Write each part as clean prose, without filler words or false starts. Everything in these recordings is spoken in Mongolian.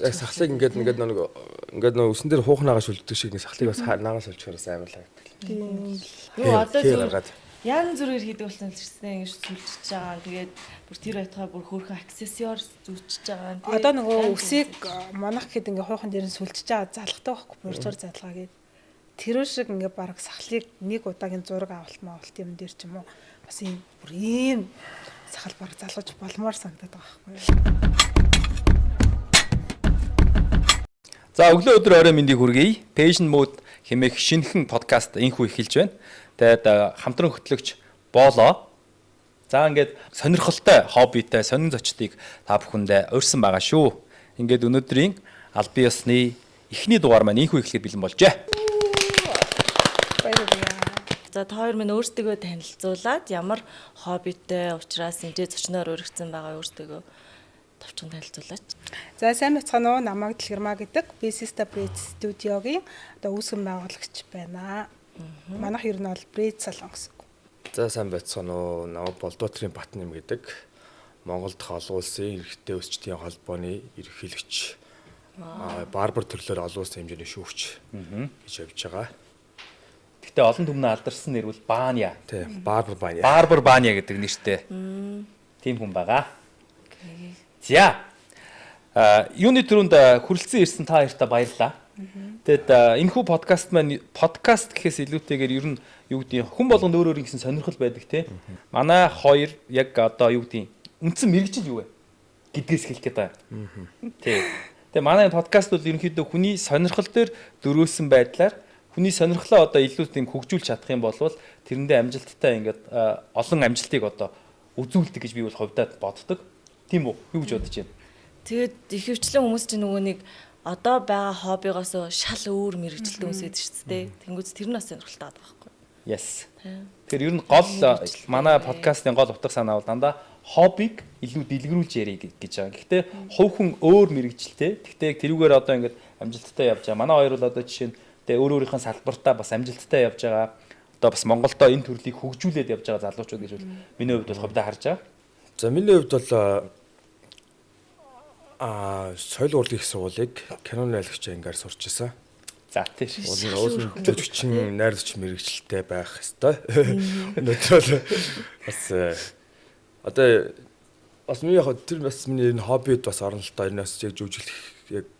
Яг сахлыг ингээд нэг өсөн дээр хуухнаагаа шүлддэг шиг сахлыг бас наагаас олчихоос аймарлаа. Тийм. Юу одоо гаргаад. Яан зүрээр хийдэг болсон л ирсэн ингэж сүлжиж байгаа. Тэгээд бүр тэр байтугай бүр хөөрхөн аксессуар зүүчж байгаа. Одоо нөгөө үсийг монах гэхэд ингээ хуухан дээр нь сүлжиж байгаа залгатай байхгүй буржуур залгаа гээд тэр шиг ингээ бараг сахлыг нэг удаагийн зураг авалт юм дээр ч юм уу бас ийм бүр ийм сахал бараг залгаж болмоор санагдаад байгаа байхгүй. За өглөө өдөр орой мэндийг хүргэе. Passion Mode хэмээх шинэхэн подкаст энхүү эхэлж байна. Тэгээд хамтран хөтлөгч Боолоо. За ингээд сонирхолтой хоббитэй сонин зочдыг та бүхэндээ урьсан байгаа шүү. Ингээд өнөөдрийн аль бие усны эхний дугаар маань энхүү эхлэхэд бэлэн болжээ. За та хоёр минь өөрсдөө танилцуулаад ямар хоббитэй учраас энэ зочноор өргөцсөн байгаа өөрсдөө товчхон танилцуулаач. За сайн бацгаана уу, намайг Дэлгэрмаа гэдэг Bassista Breed студиогийн одоо үүсгэн байгуулагч байна. Манайх ер нь бол Breed салон гэсэн. За сайн байцгаана уу. Намайг Болдоотрын Батнам гэдэг Монголд олон улсын эрэгтэй өсчдийн холбооны ерөнхийлөгч. Барбар төрлөөр олон улсын хэмжээний шүүгч гэж явж байгаа. Гэхдээ олон түмнээ алдарсан нэр бол Баания. Тийм, Барбар Баания. Барбар Баания гэдэг нэртэй. Тийм хүн байгаа. За. Юуны төрөнд хүрэлцэн ирсэн та хоёртаа баярлалаа. Тэгэд энэхүү подкаст маань подкаст гэхээс илүүтэйгээр ер нь юу гэдэг хүн болгонд өөр өөр гэсэн сонирхол байдаг те. Манай хоёр яг одоо юу гэдэг үндсэн мэрэгжил юу вэ гэдгээс хэлэх гээд байгаа. Тий. Тэгээ манай подкаст бол ерөнхийдөө хүний сонирхол дээр дөрөөсөн байдлаар хүний сонирхлоо одоо илүү тийм хөгжүүлж чадах юм бол тэрэндээ амжилттай ингээд олон амжилтыг одоо үзүүлдэг гэж би бол хувьдаа боддог. Тийм үү? Юу гэж бодож байна? Тэгээд их хвчлэн хүмүүс чинь нөгөө нэг одоо байгаа хоббигоос шал өөр мэрэгчлээ хүмүүсэд шүү дээ. Тэнгүүц тэр нь бас сонирхолтой байгаа байхгүй. Yes. Тэр ер нь гол манай подкастын гол утга санаа бол дандаа хоббиг илүү дэлгэрүүлж ярих гэж байгаа. Гэхдээ хувь хүн өөр мэрэгчлээ. Гэхдээ тэрүүгээр одоо ингээд амжилттай явж байгаа. Манай хоёр бол одоо жишээ нь өөр өөрийнхөө салбартаа бас амжилттай явж байгаа. Одоо бас Монголдо энэ төрлийг хөгжүүлээд явж байгаа залуучууд гэж бол миний хувьд бол хувьдаа харж байгаа. За миний хувьд бол соёл урлагийн их сургуулийг киноны айлгч ангаар сурч байсан. За тийм. Уул нь төвчин найрлагч мэрэгчлээ байх хэвээр. Өнөөдөр бас одоо бас миний яг тэр бас миний энэ хоббид бас орно л доо энэс яг жүжиглэх яг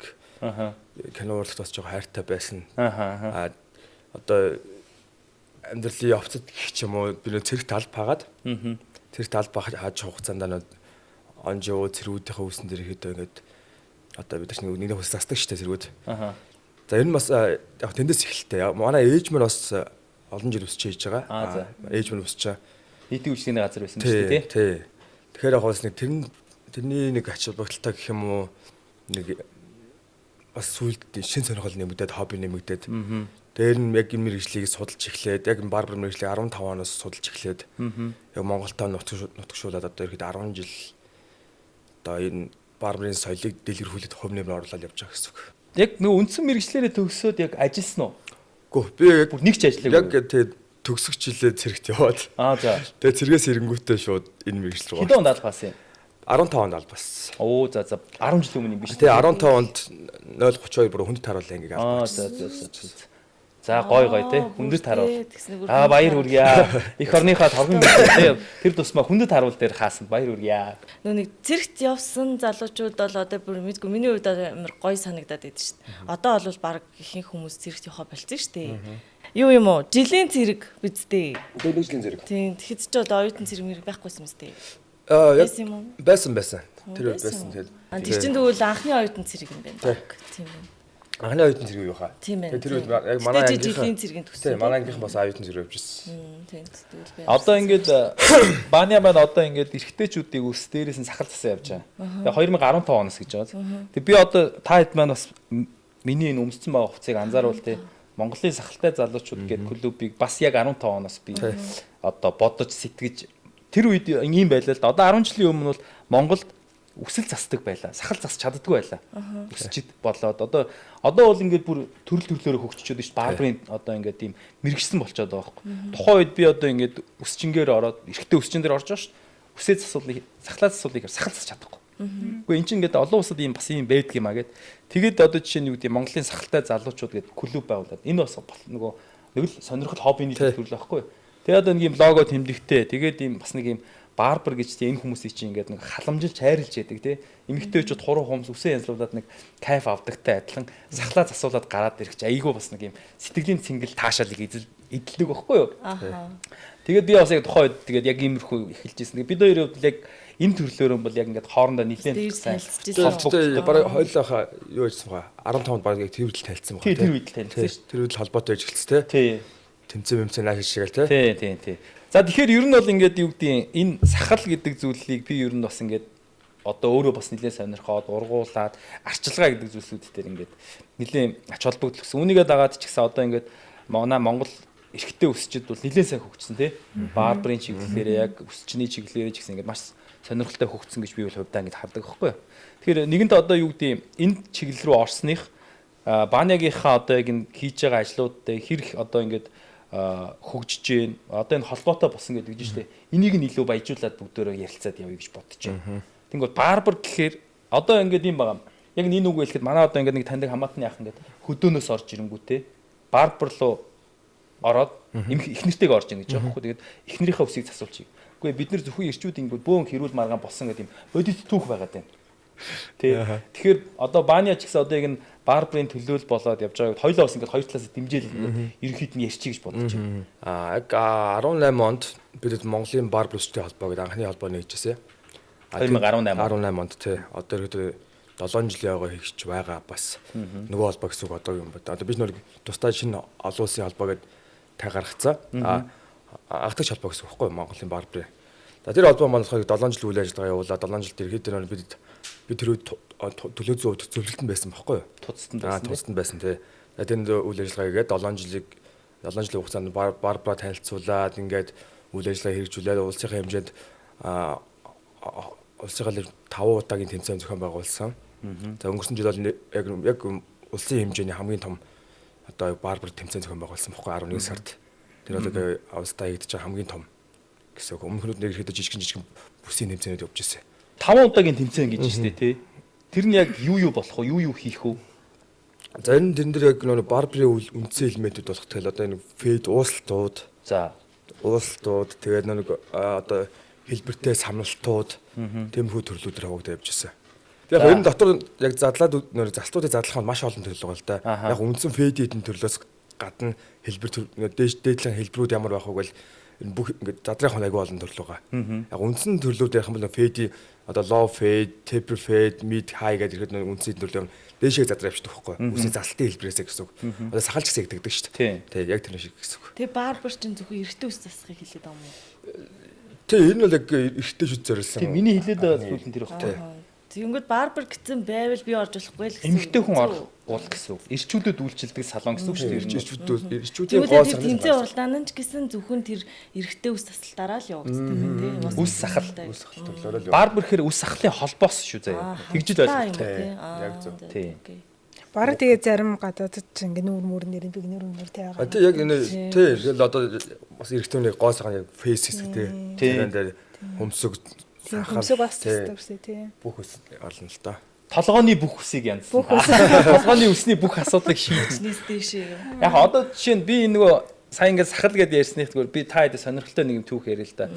кино урлагт бас жоо хайртай байсан. Одоо амьдралын явцад гэх юм уу би нөө цэрэг талб хагаад тэр талб хааж хугацаанд онжоо цэргүүдийнхээ үүсэн дээр ихэд ингээд одоо бид чинь нэг хүс застдаг штэ цэргүүд. За энэ бас яг тэндээс эхэлтэй. Манай ээж минь бас олон жил өсч хийж байгаа. Ээж минь өсч байгаа. Нийтийн үйлчлэгийн газар байсан шүү дээ тий. Тэгэхээр яг бас нэг тэрний нэг ач холбогдолтой гэх юм уу нэг бас сүлд шин сонирхол нэмэгдээд хобби нэмэгдээд дээр нь яг энэ мэрэгжлийг судалж эхлээд яг барбар мэрэгжлийг 15 оноос судалж эхлээд яг Монголтой нутгшуулаад одоо ихэд 10 жил одоо энэ барбарын соёлыг дэлгэрүүлээд хувь нэмээр оруулаад явж байгаа гэсэн үг. Яг нөгөө үндсэн мэрэгчлэрээ төгсөөд яг ажилласан уу? Гэхдээ би яг бүр нэг ч ажиллаагүй. Яг тэгээд төгсөх жилээ цэрэгт яваад. За. Тэгээд цэргээс ирэнгүүтээ шууд энэ мэрэгжил рүү. Хэдэн онд албаас юм? 15 онд албаас. Оо за 10 жил өмнө юм биш үү? Тэгээ 15 онд 032 бүр хүнд таруулаа ингээ албаас. За гой те хүндэт харуул. Баяр хүргье. Эх орныхоо торгон те тэр тусмаа хүндэт харуул дээр хаасан баяр хүргье. Нөө нэг цэрэгт явсан залуучууд бол одоо бүр мэдгүй миний хувьд амар гоё санагдаад байдаг шүү дээ. Одоо бол баг ихэнх хүмүүс цэрэгт явах болсон шүү дээ. Юу юм уу? Жилийн цэрэг бидтэй. Тэгээ жилийн цэрэг. Тийм тэгэхэд ч одоо оюутан цэрэг мэрэг байхгүйсэн мэт. Байсан. Тэр байсан тэгэл. Тэр чинь тэгвэл анхны оюутан цэрэг юм байна. Тийм байна. Анхны оюутан цэрэг юу хаа? Тэр үед яг манай жилийн цэргийн төгссөн. Манай ангийнхан бас оюутан цэрэг явж ирсэн. Тийм тэгвэл би. Одоо ингээд Баания маань одоо ингээд эрэгтэйчүүдийг ус дээрээс нь сахал засаа явж байгаа. Тэгээ 2015 оноос гэж байгаа. Тэгээ би одоо та хэд маань бас миний энэ өмссөн байгаа хувцсыг анзааруул те. Монголын сахалтай залуучууд гэдэг клубыг бас яг 15 оноос би одоо бодож сэтгэж тэр үед ийм байлаа л да. Одоо 10 жилийн өмнө бол Монголд үсэл засдаг байлаа. Сахал засч чаддаггүй байлаа. Өсчид болоод одоо бол ингээд бүр төрөл төрлөөрөө хөгжчихэд шүү дээ. Барбарын одоо ингээд тийм мэрэгсэн болчиход байгаа байхгүй. Тухайн үед би одоо ингээд үсчингээр ороод эрэгтэй үсчин дээр орж байгаа шүү. Үсээ засуулыг сахлаа засуулыг сахал засч чадахгүй. Үгүй эн чинь ингээд олон улсад ийм бас ийм байдаг юм а гэд. Тэгээд одоо жишээ нь юу гэдэг Монголын сахалтай залуучууд гэдэг клуб байгуулад энэ бас нөгөө нэг л сонирхол хоббиний төрөл байхгүй. Тэгээд одоо нэг ийм лого тэмдэгтэй. Тэгээд ийм бас нэг ийм барбар гэж тийм энэ хүмүүсийг чинь ингээд нэг халамжилж хайрлж яадаг тий. Эмэгтэйчүүд хуруу хумс үсэн янзлуулаад нэг кайф авдагтай адилхан сахлаа засуулаад гараад ирэх чи айгүй бас нэг ийм сэтгэлийн цэнгэл таашаалыг эдэлдэг байхгүй юу. Тэгээд би бас яг тухайн үед тэгээд яг иймэрхүү эхэлж ирсэн. Бид хоёрын хувьд яг энэ төрлөөрөө бол яг ингээд хоорондоо нэлээд танилцчихсан. Бараг хойлоохоо юу гэсэн баа 15-нд бараг яг тэр үед танилцсан байна. Тэр үед танилцсан шүү. Тэр үед холбоотой ажилласан тий. Тэмцээн нааш шигээл тий. За тэгэхээр ер нь бол ингээд юу гэдэг энэ сахал гэдэг зүйлийг би ер нь бас ингээд одоо өөрөө бас нэлээд сонирхоод ургуулад арчилгаа гэдэг зүйлсүүд дээр ингээд нэлээд ач холбогдол гэсэн. Үүнийгээ дагаад ч гэсэн одоо ингээд манай Монгол эрхтэй өсчид бол нэлээд сайн хөгжсөн тий. Барбарын чиглэлээр яг өсчний чиглэлээр ч гэсэн ингээд маш сонирхолтой хөгжсөн гэж би бол хувьдаа ингээд хардаг байхгүй юу. Тэгэхээр нэгэнт одоо юу гэдэг энэ чиглэл рүү орсных Банягийнхаа одоо яг энэ хийж байгаа ажлуудтай хэрэг одоо ингээд хөгжиж гин одоо энэ холбоотой болсон гэдэг чинь шүү дээ. Энийг нь илүү баяжуулаад бүгдөө ярилцаад явъя гэж бодож байна. Тэнгүүд барбар гэхээр одоо ингээд юм байгаа. Яг энэ үг хэлэхэд манай одоо ингээд нэг таньдаг хамаатны ах ингээд хөдөөнөөс орж ирэнгүүтээ барбар руу ороод их нэртэйг орж ийн гэж байгаа байхгүй. Тэгээд эхнэрийнхээ үсийг засуулчих. Үгүй бид нар зөвхөн ирчүүд ингээд бөөн хэрүүл маргаан болсон гэдэг юм бодит түүх байгаад байна. Тэгэхээр одоо Баня ч гэсэн одоо яг энэ барбарын төлөөл болоод явж байгааг хоёлоо бас ингээд хоёр талаас дэмжээл ерөнхийд нь ярьчих гэж бодож байна. Яг 18 онд бид Монголын барбар өсөлтийн холбоо гэдэг анхны холбоо нэгжсэн. 18 онд тий. Одоо ихэд 7 жилийн ойгоо хийгч байгаа бас нөгөө холбоо гэсэн үг одоо юм байна. Одоо бид нөр тусдаа шинэ олон улсын холбоо гэдэг тай гаргацсан. Ахтагч холбоо гэсэн үг байхгүй Монголын барбарын. Тэр холбоо манайхыг 7 жил үйл ажиллагаа явуулаад 7 жилд ихэд нөр бид тэр үед төлөө зөвлөлтөнд байсан байхгүй юу? Туцтанд байсан тий. Тэнд үйл ажиллагаа хийгээд 7 жилийн хугацаанд барбара танилцуулаад ингээд үйл ажиллагаа хэрэгжүүлээд улсынхаа хэмжээнд улсынхаа 5 удаагийн тэмцээн зохион байгуулсан. За өнгөрсөн жил бол яг улсын хэмжээний хамгийн том одоо барбар тэмцээн зохион байгуулсан байхгүй 11 сард. Тэр бол Австраа хийгдэж байгаа хамгийн том гэсэн үг. Өмнөхнүүд нэг ихэд жижигэн бүсийн тэмцээнүүд явж ирсэн. 5 удаагийн тэмцээн гэж штэ тий. Тэр нь яг юу болох вэ? Юу хийх вэ? За энэ тэн дээр яг нэг барбарын үндсэн элементүүд болох тэгэл одоо энэ фейд уусалтууд. За уусалтууд тэгээд нэг одоо хэлбэртэй самналтууд тэмхүү төрлүүдээр хавагдаж явж ирсэн. Яг энэ дотор яг задлаад залтуудыг задлах нь маш олон төрлөг байна л да. Яг үндсэн фейдийн төрлөөс гадна хэлбэр дээдлэн хэлбэрүүд ямар байх вэ гэвэл энэ бүх ингээд задрах айгүй олон төрлөг байгаа. Яг үндсэн төрлүүд ярих юм бол фейди одоо low fade, taper fade, mid high гэдэг ихэд үндсэн төрлөөр дээшээ задраа явчихдаг байхгүй. Үсний залтын хэлбэрээсээ гэсэн үг. Одоо сахалч гэсэн гэдэг шүү дээ. Тий, яг тэр шиг гэсэн үг. Тэгээ барбар чинь зөвхөн эртний ус засахыг хэлээд байгаа юм уу? Тий, энэ бол яг эртний шүд зориулсан. Тий, миний хэлээд байгаа зүйл нь тэр багтай. Тэгэнгүүт барбар гэсэн байвал би орж болохгүй л гэсэн. Эмэгтэй хүн орох бол гэсэн үг. Ирчүүдэд үйлчилдэг салон гэсэн үг шүү дээ. Ирчүүдийн гоос тэмцээн уралдаан нь ч гэсэн зөвхөн тэр эрэгтэй ус тасалтаараа л явагддаг юм тий. Үс сахал төлөөлөл. Барбар гэхээр үс сахлын холбоос шүү заяа. Тэгж л ойлгох. Яг зөв. Тий. Бараг тэгээ зарим гадаадд ч ингээ нүүр мөрнэр биг нүүр тий байгаа. Тий яг энэ тий тэгэл одоо бас эрэгтэйний гоос хаана яг фейс хэсэг тий. Тэр дээр хөмсөг хөмсөг бас төстэй тий. Бүх ус олно л да. Толгооны бүх үсийг янзсан. Толгооны үсний бүх асуудлыг шийднээс дэшээ. Яг одоо жишээ нь би нөгөө сайн ингээд сахал гэдээ ярьсныхтгээр би та хэд сонирхолтой нэг юм түүх ярил л да.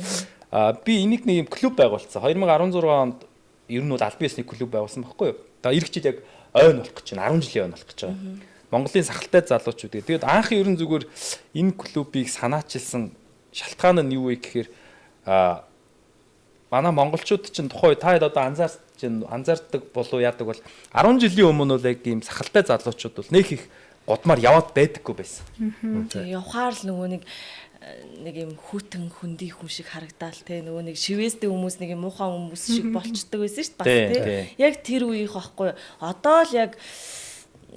Би энийг нэг юм клуб байгуулсан. 2016 онд ер нь бол аль биесний клуб байгуулсан байхгүй юу? Одоо ирэх жил яг ойн болох гэж байна. 10 жилийн ойн болох гэж байгаа. Монголын сахалтай залуучууд. Тэгээд анх ер нь зүгээр энэ клубыг санаачилсан шалтгаан нь юу вэ гэхээр манай монголчууд чинь тухай та хэд одоо анзаардаг болов яадаг бол 10 жилийн өмнө бол яг ийм сахалтай залуучууд бол нэг их годмаар яваад байдаггүй байсан. Тэгээ явахаар л нөгөө нэг юм хүтэн хөндөй хүн шиг харагдаал те нөгөө нэг шивээстэй хүмүүс нэг юм муухан хүмүүс шиг болчдөг байсан шүү дээ бас те. Яг тэр үеийнх байхгүй. Одоо л яг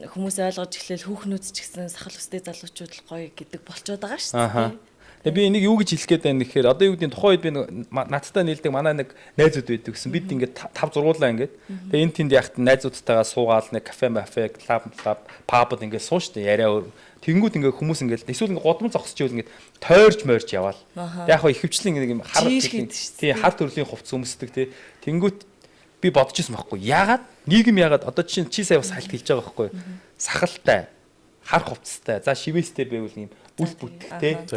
хүмүүс ойлгож эхлээл хүүхнүүд ч гэсэн сахал устэй залуучууд л гоё гэдэг болчиход байгаа шүү дээ. Тэгээ би энийг юу гэж хэлэх гээд байна гэхээр одоо юу гэдэг нь тухайн үед би надтай нийлдэг манай нэг найзууд байдаг гэсэн бид ингээд 5 зургуулаа ингээд тэгээ энэ тэнд яхад найзуудтайгаа суугаал нэг кафе клаб пабд ингээд суу штэ яриа тэнгүүд ингээд хүмүүс ингээд эсвэл ингээд годмон зогсчихвэл ингээд тойрч морж яваал яг хаа ихэвчлэн нэг юм хар тий хар төрлийн хувцс өмсдөг тий тэнгүүд би бодож ирсэн байхгүй. Яагаад нийгэм яагаад одоо чи сая бас хальт хэлж байгаа байхгүй. Сахалтай, хар хувцастай, за шивэстэй байвал юм үл бүтгэхтэй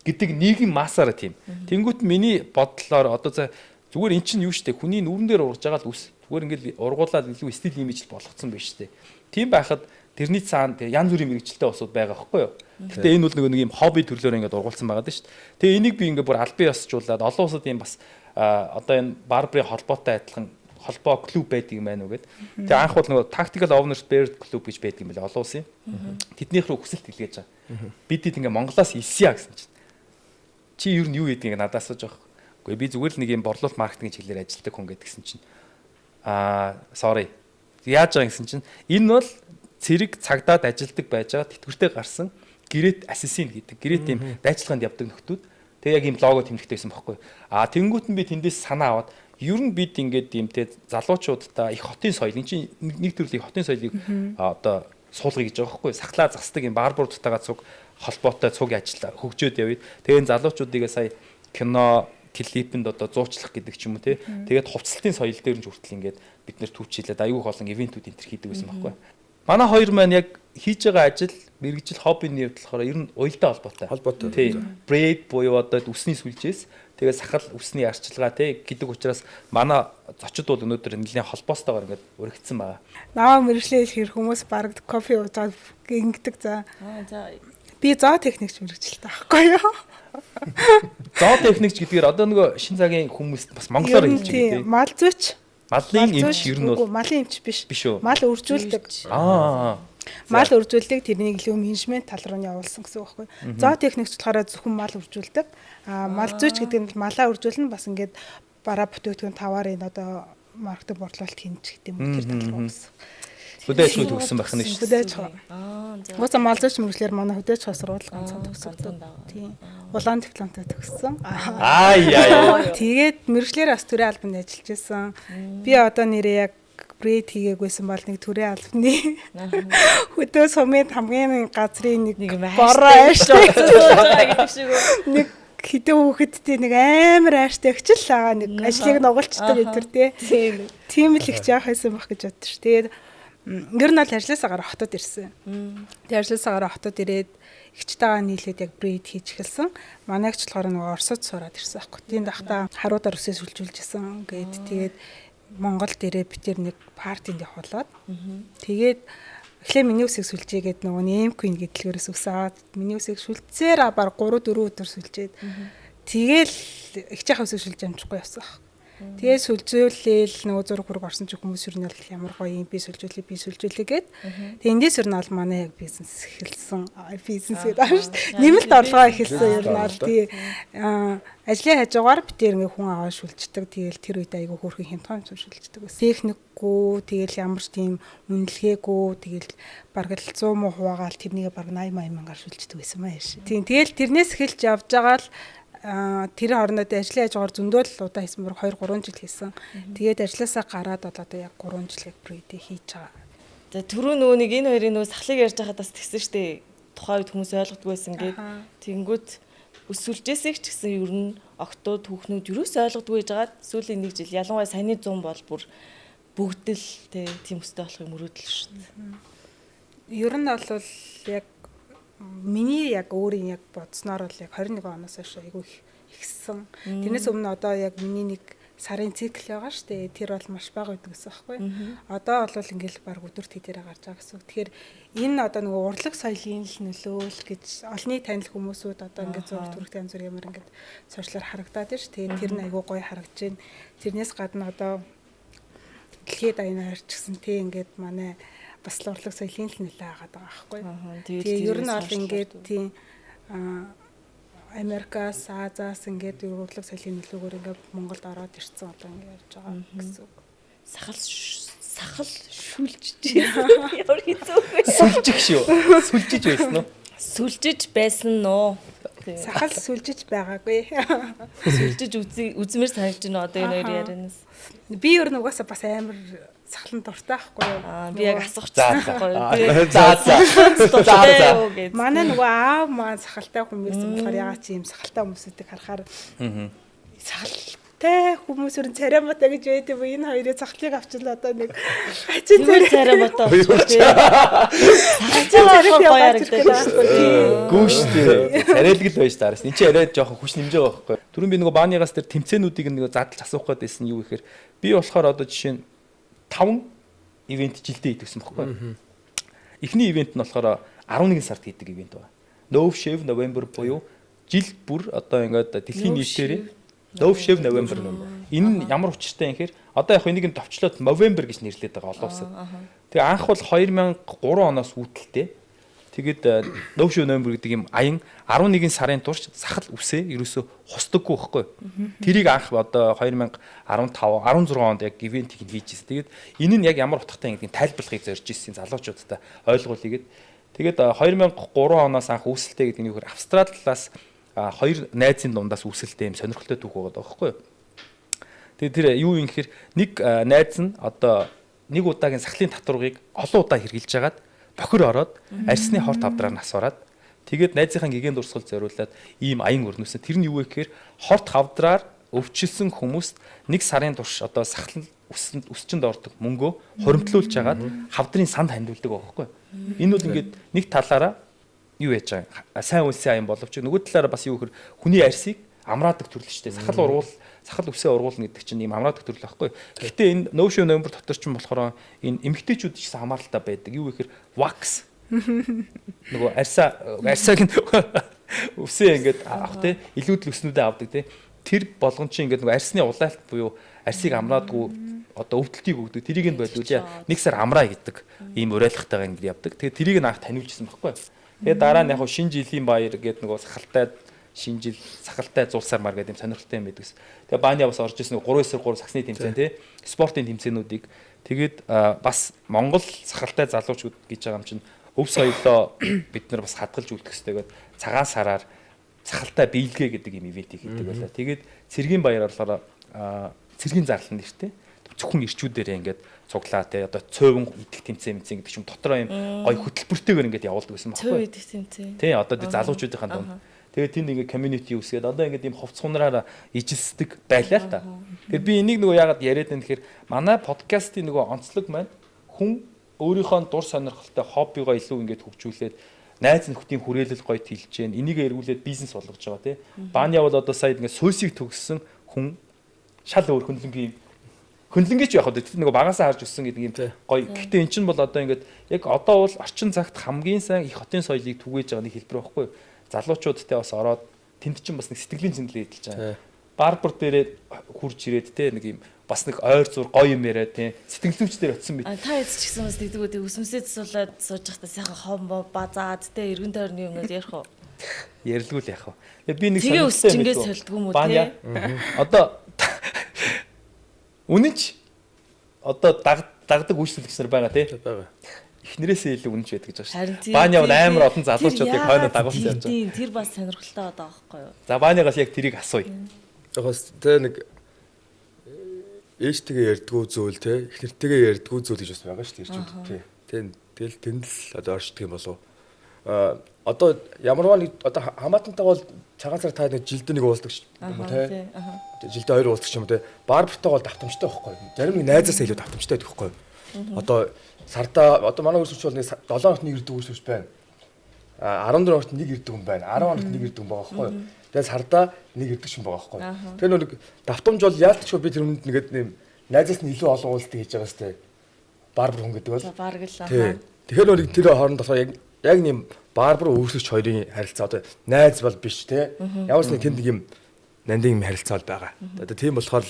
гэдэг нийгэм масаараа тийм. Тэнгүүт миний бодлоор одоо зүгээр эн чинь юу штэ хүний нүрэн дээр урж байгаа л үс. Зүгээр ингээл ургуулаад илүү стил имиж болгоцсон байж штэ. Тийм байхад тэрний цаана янз бүрийн мэрэгчлээ усуд байгаа байхгүй юу. Гэтэ энэ бол нэг юм хобби төрлөөр ингээд ургуулсан байгаа даа штэ. Тэгээ энийг би ингээд бүр албан ёсжуулаад олон улсад юм бас одоо энэ барбрын холбоотой адилхан холбоо клуб байдаг юм байна уу гэд. Тэгээ анх бол нөгөө Tactical Owners Beard клуб гэж байдаг юм байна олон улсын. Тэднийх рүү хүсэлт илгээж байгаа. Бидэд ингээ Монголоос илсье гэсэн чинь. Чи юу нь юу гэдгийг надаас асууж байгаа. Үгүй би зүгээр л нэг юм борлуулалт маркетинг чиглэлээр ажилладаг хүн гэдгсэн чинь. Sorry. Яаж байгаа гэсэн чинь энэ бол цэрэг цагдаад ажилдаг байж байгаа тэтгэвртэй гарсан гэрээт ассасин гэдэг. Гэрээт юм дайчилгаанд явдаг нөхдүүд. Тэгээ яг юм лого тэмдэгтэй байсан байхгүй. Тэнгүүт нь би тэндээс санаа аваад ер нь бид ингээд юм те залуучуудаа их хотын соёл энэ чинь нэг төрлийн хотын соёлыг одоо суулгая гэж байгаа байхгүй. Сахлаа засдаг юм барбурдтайгаа цуг холбоотой цуг ажиллаа хөгжөөд явъя. Тэгээ энэ залуучуудыг сая кино клипэнд одоо зуучлах гэдэг ч юм уу те. Тэгээд хувцлалтын соёл дээр нь хүртэл ингээд бид нэр түүчилээд аюух олон ивентүүд энэ төр хийдэг байсан байхгүй. Манай хоёр маань яг хийж байгаа ажил мэрэгжил хоббины хувьд болохоор ер нь уялдаа холбоотой. Тийм. Braid буюу одоо үсний сүлжээс тэгээд сахал үсний арчилгаа тий гэдэг учраас манай зочид бол өнөөдөр нэлээд холбоостойгоор ингээд өргөцсөн байгаа. Наваа мэрэгчлээ хэлэхэр хүмүүс бараг кофе уугаад ингэдэг за. Би зоо техникч мэрэгчлээ таахгүй юу? Зоо техникч гэдгээр одоо нөгөө шин цагийн хүмүүс бас монголоор хэлж байгаа тий. Мал зүйч. Малын эмч ер нь бол малын эмч биш. Биш үү? Мал үржүүлдэг. Мал үржүүлдэг тэрнийг илүү менежмент тал руу нь явуулсан гэсэн үг байхгүй. Зоо техникч болохоор зөвхөн мал үржүүлдэг. Мал зүйч гэдэг нь малаа үржүүлнэ бас ингээд бараа бүтээгдэхүүн таваар энэ одоо маркетинг борлуулалт хийнэ гэдэг юм тэр тал руу гэсэн. Хөдөөж төгссөн байх нь шүү. Хөдөөж. Уусаа мал зүйч мэрэгчлэр манай хөдөөж сургууль ганцхан төгссөн. Тийм. Улаан дипломтой төгссөн. Тэгээд мэрэгчлэр бас төрийн албанд ажиллаж байсан. Би одоо нэрээ яг Braid хийгээгүйсэн бол нэг төрийн албаны хөдөө сумын хамгийн газрын нэг бороо ааштай гэдэг шиг нэг хэдэн хүүхэдтэй нэг амар ааштай өгчл байгаа нэг ажлыг нугалцдаг энэ төр тийм л их жаах байсан байх гэж боддоо ш. Тэгээд ер нь бол ажлаасаа гараа хотод ирсэн. Тэгээд ажлаасаа гараа хотод ирээд ихчтэйгээ нийлээд яг Braid хийж эхэлсэн. Манайч болохоор нэг Оросд сураад ирсэн байхгүй. Тийм дахта харуудаар үсээ сүлжүүлж исэн гээд тэгээд Монголд ирээ би тэр нэг партинд явуулаад тэгээд эхлээ миний үсийг сүлжээгээд нөгөө нэм queen гэдлгээрээс үсээд миний үсийг сүлцээр баг 3-4 өдөр сүлжээд тэгээл ихчийнхээ үсийг сүлж амжихгүй явсан. Тэгээ сүлжүүлээл нөгөө зураг хүрэг орсон ч хүмүүс юу нь бол ямар гоё юм би сүлжүүлээ гээд тэгээ эндээс юу нь бол манай яг бизнес эхэлсэн. Бизнес гэдэг аа шүү. Нэмэлт орлогоо эхэлсэн юу нь бол тий ажлын хажуугаар би тэр ингээ хүн аваад шүлждэг. Тэгээл тэр үед айгүй хөөрхөн хямдхан шүлждэг. Техникгүй тэгээл ямар ч тийм үнэлгээгүй тэгээл бараг л 100 муу хуваагаал тэрнийгээ бараг 80 мянгаар шүлждэг байсан маа яаш. Тийм тэгээл тэрнээс эхэлж явж байгаа л тэр хоорондоо ажлын хажуугаар зөндөл удаа хийсэн бүр 2-3 жил хийсэн. Тэгээд ажлаасаа гараад одоо яг 3 жил яг Braid хийж байгаа. За түрүү нөгөө нэг энэ хоёрын нөгөө сахлыг ярьж байхад бас тэгсэн штэ. Тухайн үед хүмүүс ойлгодгүй байсан гээд тэгэнгүүт өсвөлжээсэй ч гэсэн ер нь октоо түүхнүүд юус ойлгодгүй байжгаад сүүлийн 1 жил ялангуяа саяны 100 бол бүр бүгд л тийм өстэй болохыг мөрөөдөл шүү дээ. Ер нь бол яг миний яг өөрийн яг бодсноор бол яг 21 оноос хойш айгүй ихсэн. Тэрнээс өмнө одоо яг миний нэг сарын цикл байгаа шүү дээ. Тэр бол маш бага байдаг гэсэн байхгүй. Одоо бол ингээл баг өдөрт хэдээрээ гарч байгаа гэсэн. Тэгэхээр энэ одоо нөгөө урлаг соёлын л нөлөөл гэж олонний танил хүмүүсүүд одоо ингээд зураг төрхтэй янз бүр ямар ингээд сошиалар харагдаад байна шүү. Тэгээд тэр нь айгүй гоё харагдаж байна. Тэрнээс гадна одоо дэлхийд аяна харчихсан тий ингээд манай бас урлаг соёлын л нөлөө агаад байгаа байхгүй. Тэгээ ер нь бол ингээд тий Америкаас, Азаас ингээд урлаг соёлын нөлөөгөөр ингээд Монголд ороод ирсэн одоо ингээд явж байгаа гэсэн үг. Сахал шүлжиж ямар хэцүү вэ? Сүлжих шүү. Сүлжиж байсан уу? Сүлжиж байсан уу? Сахал сүлжиж байгаагүй. Сүлжиж үзмэр санагдаж байна одоо энэ хоёр ярианаас. Би ер нь угаасаа бас амар сахалн дуртай байхгүй юу? Би яг асуучихсан байхгүй юу? Манай нөгөө аав маань сахалтай хүмүүс болохоор ягаад чи юм сахалтай хүмүүсүүдийг харахаар сахал Тэ хүмүүс өрн царамата гэж байд юм. Энэ хоёрын цахлыг авчлаа одоо нэг хачин Зүгээр царамата болчих тий. Царай гоё харагдаад. Гүү штэ. Царайлгэл байж таарс. Энд чи арай жоохон хүч нэмж байгаа байхгүй. Түрүүн би нөгөө бааныгаас тэр тэмцээнүүдийг нэг задлж асуух гээд байсан юу гэхээр би болохоор одоо жишээ нь 5 ивент жилдээ хийдэгсэн байхгүй. Эхний ивент нь болохоор 11 сард хийдэг ивент байна. No Shave November буюу жил бүр одоо ингээд дэлхийн нийтээр No Shave November юм. Энэ нь ямар учиртай юм гэхээр одоо яг энийг нь товчлоод November гэж нэрлэдэг байгаа олон улсад. Тэгээ анх бол 2003 оноос үүдэлтэй. Тэгээд No Shave November гэдэг юм аян 11 сарын турш сахал үсээ ерөөсө хусдаггүй байхгүй. Тэрийг анх одоо 2015 16 онд яг ивентийг хийжсэн. Тэгээд энэ нь яг ямар утгатай юм гэдгийг тайлбарлахыг зорж ирсэн залуучуудтай ойлгуулъя. Тэгээд 2003 оноос анх үүсэлтэй гэдэг нь юу гэхээр Австралиас хоёр найзын дундаас үүсэлтэй юм сонирхолтой түүх байгаа байхгүй юу. Тэгээд тэр юу юм гэхээр нэг найз нь одоо нэг удаагийн сахлын татваргыг олон удаа хэрглэж жагаад бохир ороод арсны хорт авдраар насвараад тэгээд найзынхаа гэгээн дурсгал зориулаад ийм аян өрнөсөн. Тэр нь юу вэ гэхээр хорт хавдраар өвчлсөн хүмүүст нэг сарын турш одоо сахлын өсчөнд ордог мөнгөө хуримтлуулж жагаад хавдрын санд хандуулдаг байхгүй юу. Энэ бол ингээд нэг талаараа юу яаж байгаа сайн үлсийн аян боловч нөгөө талаараа бас юу гэхээр хүний арсыг амраадаг төрөл шүү дээ. Сахал үсээ ургуулна гэдэг чинь ийм амраадаг төрөл байхгүй. Гэхдээ энэ No Shave November дотор ч юм болохоор энэ эмэгтэйчүүд ч гэсэн хамааралтай байдаг. Юу гэхээр wax нөгөө арсаг нь үсээ ингээд авах те илүүдл өснүүдээ авдаг те. Тэр болгон чинь ингээд нөгөө арсны улаалт буюу арсыг амраадгүй одоо өвдөлтийг өгдөг. Тэрийг нь болиулаа нэг сар амраа гэдэг ийм уриалгатайгаа ингээд явдаг. Тэгээ тэрийг нь анх таниулжсэн байхгүй. Тэгээ дараа нь яг шинэ жилийн баяр гэдэг нөгөө сахалтай шинэ жил сахалтай зулсаар мар гэдэг юм сонирхолтой юм байдагс. Тэгээ бааны бас орж ирсэн 3-3 саксны тэмцээн тий спортын тэмцээнүүдийг тэгээд бас Монгол сахалтай залуучууд гэж байгаа юм чинь өв соёлоо бид нар бас хадгалж үлдэх хэрэгтэй гэдэг цагаан сараар сахалтай биелгээ гэдэг юм ивентийг хийдэг байлаа. Тэгээд цэргийн баяр болохоор цэргийн зарлал нэртэй зөвхөн ирчүүдээрээ ингээд цуглаа те одоо цөөвөн идэх тэмцээн гэдэг ч юм дотроо юм гоё хөтөлбөртэйгээр ингээд явуулдаг гэсэн байна. Цөв идэх тэмцээн. Тий одоо залуучуудынхаа дунд. Тэгээд тэнд ингээд community үсгээд одоо ингээд ийм ховцгунараар ижилсдэг байлаа л та. Тэгэхээр би энийг нөгөө яагаад яриад байна гэхээр манай подкастын нөгөө онцлог маань хүн өөрийнхөө дур сонирхолтой хоббигоо илүү ингээд хөгжүүлээд найз нөхдийн хүрээлэл гоёд хилж гэн энийг эргүүлээд бизнес болгож байгаа тий. Бааны бол одоо сая ингээд сүйсийг төгссөн хүн шал өөр хөндлөнгийч яг нөгөө багасаа харж өссөн гэдэг юм гоё. Гэхдээ эн чинь бол одоо ингээд яг одоо бол орчин цагт хамгийн сайн их хотын соёлыг түгээж байгаа нэг хэлбэр байхгүй. Залуучуудтай бас ороод тэнд чинь бас нэг сэтгэлийн зэндлээ эдэлж байгаа. Барбар дээрээ хурж ирээд те нэг юм бас нэг ойр зур гоё юм яриа те сэтгэлзүйч дээр очсон бид. Та эцч гэсэн бас тэгдэг үү өсмөсөө засуулаад сууж байхдаа сайхан хомбо базаад те эргэн тойрны юмнууд ярих уу? Ярилгүй л яах вэ? Би нэг тэгээ өсч ингээд солидгүй юм уу те? Одоо үнэнч одоо дагдаг үйлчлэгч нар байгаа те. байгаа. Эхнэрээсээ илүү үнэнч байдаг гэж байна шүү. Бааны бол амар олон залуучуудыг хойно дагуулсан явж байгаа. Тэр бас сонирхолтой байгаа байхгүй юу? За бааныгаас яг тэрийг асууя.Ягс тэ нэг ээжтэйгээ ярьдгүү зүйл те эхнэртэйгээ ярьдгүү зүйл гэж бас байгаа шүү дээ. Тэгэл тэнд л одоо оршдог юм болов. Одоо ямарваа нэг одоо хамаатантай бол цагаан сар та нэг жилдээ нэг уулздаг юм уу те. Жилдээ хоёр уулздаг юм те. Барбартай бол давтамжтай байхгүй. Зарим нэг найзаасаа илүү давтамжтай байдаг байхгүй. Одоо сарда одоо манай үрсвч бол нэг 7 хоногт нэг ирдэг үрсвч байна. 14 хоногт нэг ирдэг юм байна. 10 хоногт нэг ирдэг юм байгаа байхгүй. Тэгээд сарда нэг ирдэг юм байгаа байхгүй. Тэр нэг давтамж бол яалтчгүй би тэр хүнд нэгэд найзаас нь илүү олон уулздаг хийж байгаа сте. Барбар хүн гэдэг бол. Бараг л аа. Тэгэхээр нэг тэр хооронд болохоор яг нэм барбар үрсвч хоёрын харилцаа одоо найз бол биш те. Ямар ч нэг тэнд нэг юм нандин юм харилцаа бол байгаа. Одоо тийм болохоор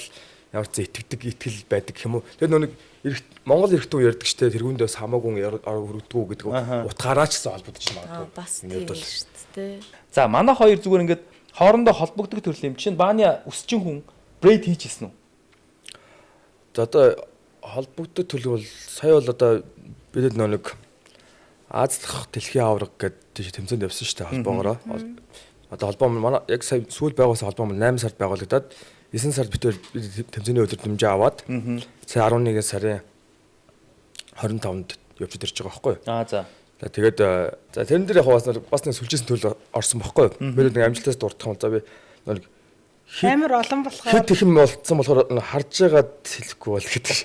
ямар ч итгэдэг итгэл байдаг юм уу. Тэр нэг Монгол эрхтэн ярьдаг штэ тэргүүндээ бас хамаагүй өргөдгөө гэдэг утгаараа ч гэсэн холбогдож магадгүй. Бас тийм шүү дээ. За манай хоёр зүгээр ингээд хоорондоо холбогддог төрөл юм чинь бааны өсчин хүн брейд хийчихсэн үү? За одоо холбогддог төрөл бол сая бол одоо бид нэг Азлах дэлхийн авраг гэдэг тэмцээнд явсан штэ холбоогоороо. Одоо холбоо манай яг сая сүүл байгуулсан холбоо 8 сард байгуулагдаад 9 сард бид тэмцээний өдөр дэмжээ аваад сая 11 сарын 25-нд явж ирж байгаа байхгүй юу? За. Тэгээд за тэрэн дээр яг бас нэг сүлжээсэн төлөв орсон байхгүй юу? Би нэг амжилтаас дуртах юм. За би нэг амар олон болохоор хэд их юм болцсон болохоор харж байгаад хэлэхгүй бол гэдэг.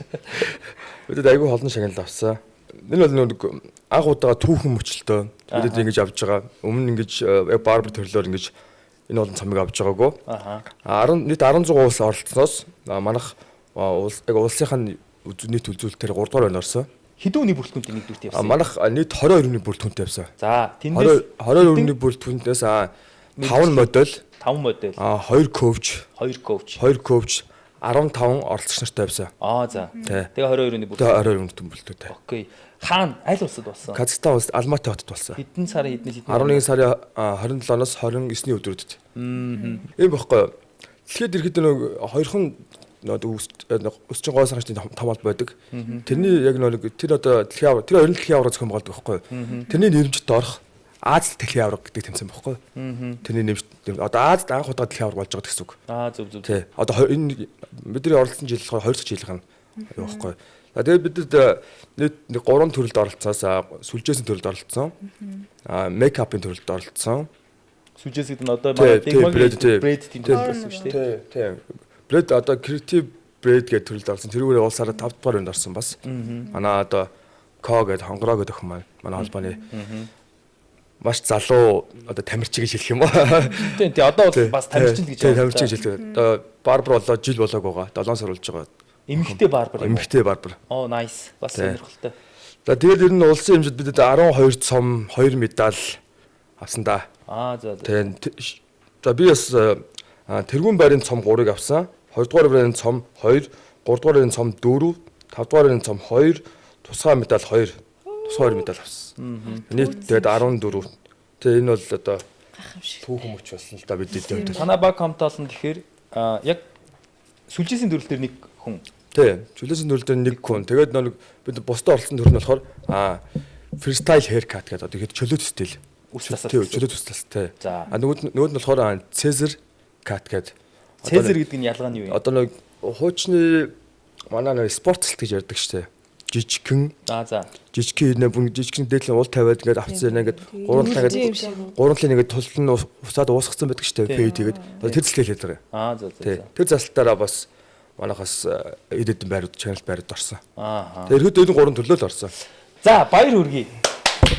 Бид айгүй холон шагнал авсан. Энэ бол нэг анх удаага түүхэн мөчлөлтөө. Бид ингэж авж байгаа. Өмнө ингэж яг барбар төрлөөр ингэж энэ олон цамыг авж байгаагүй. Нийт 16 улс оролцсноос манайх яг улсынхаа нийт үзүүлэлтээр 3 дугаар байна орсон. Хэдэн үний бүрэлдэхүүнтэй нэгдүгürt явсан? Манайх нийт 22 үний бүрэлдэхүүнтэй явсан. За, тэндээс 22 үний бүрэлдэхүүнээс 5 модель, 5 модель, 2 коуч, 2 коуч, 15 оролцогч нартай явсан. За. Тэгээ 22 үний бүрэлдэхүүн бүрэлдэхүүнтэй. Окей. Хаана аль улсад болсон? Казахстан улс Алматы хотод болсон. Хэдэн сарын 11 сарын 27-оос 29-ний өдрүүдэд. Ийм баггүй. Тэгэхэд ирэхэд нэг хоёрхан өсч байгаа сайхны том алба байдаг. Тэрний яг нэг тэр одоо дэлхийн авраг тэр 20 дэлхийн авраг зохион байгуулдаг байхгүй. Тэрний нэрмжид орох Аз дэлхийн авраг гэдэг тэмцээн байхгүй. Тэрний нэрмж одоо Азад анх удаа дэлхийн авраг болж байгаа гэсэн үг. Зөв. Тий. Одоо энэ бидний оролцсон жил болохоор 2 жилийнхэн байхгүй. Тэгээд бидэд нийт 3 төрөлд оролцсоос сүлжээсийн төрөлд оролцсон. Мейкапын төрөлд оролцсон. Сүлжээс гэдэг нь одоо манай брэд тийм төрөл шүү дээ. Тий. Брэд одоо креатив брэд гэдэг төрөлд орсон. Тэрүүгээр улсаараа 5 дугаар өнд орсон бас. Манай одоо Ко гэдэг хонгороо гэдэг охин маань манай холбооны маш залуу одоо тамирчин гэж хэлэх юм уу? Тий. Одоо бол бас тамирчин гэж байна. Тамирчин гэж хэлдэг. Одоо барбар болоо жил болоог байгаа. 7 сар болж байгаа. Эмэгтэй барбар. Эмэгтэй барбар. Nice. Бас сонирхолтой. За тэгээд ер нь улсын хэмжээнд бидэд 12 цом, 2 медаль авсан да. За. За би бас тэргүүн байрын цом 3-ыг авсан. 2 дугаар байрын цом 2, 3 дугаар байрын цом 4, 5 дугаар байрын цом 2, тусгай медаль 2, тусгай 2 медаль авсан. Нийт тэгээд 14. Тэгээд энэ бол одоо түүхэн мөч болсон л да бидэд. Танай баг хамтаалсан тэгэхээр яг сүлжээсийн төрөлтөр нэг хүн. Тий, сүлжээсийн төрөлтөр нэг хүн. Тэгээд нэг бид бусдад оролцсон төрөл нь болохоор freestyle haircut гэдэг одоо ихэд чөлөөт стил. Чөлөөт стил тий. Нөгөөд нь болохоор Caesar cut гэдэг. Caesar гэдэг нь ялгаа нь юу юм? Одоо нэг хуучны манай нэг спорт цэлт гэж ярьдаг штэ. Жижигхэн. Жижигхэн жижигхэн дээдлэн уул тавиад ингээд авцсан ингээд гурантлын ингээд туслан усаад уусгацсан байдаг штэ. Фейд тэгээд тэр цэлтэй хэлээд байгаа. За. Тэр залтаараа бас манайхаас эдэдэн байрууд чаналт байрууд орсон. Тэгээд ерөөд 3 төрлөө л орсон. За, баяр хүргэе.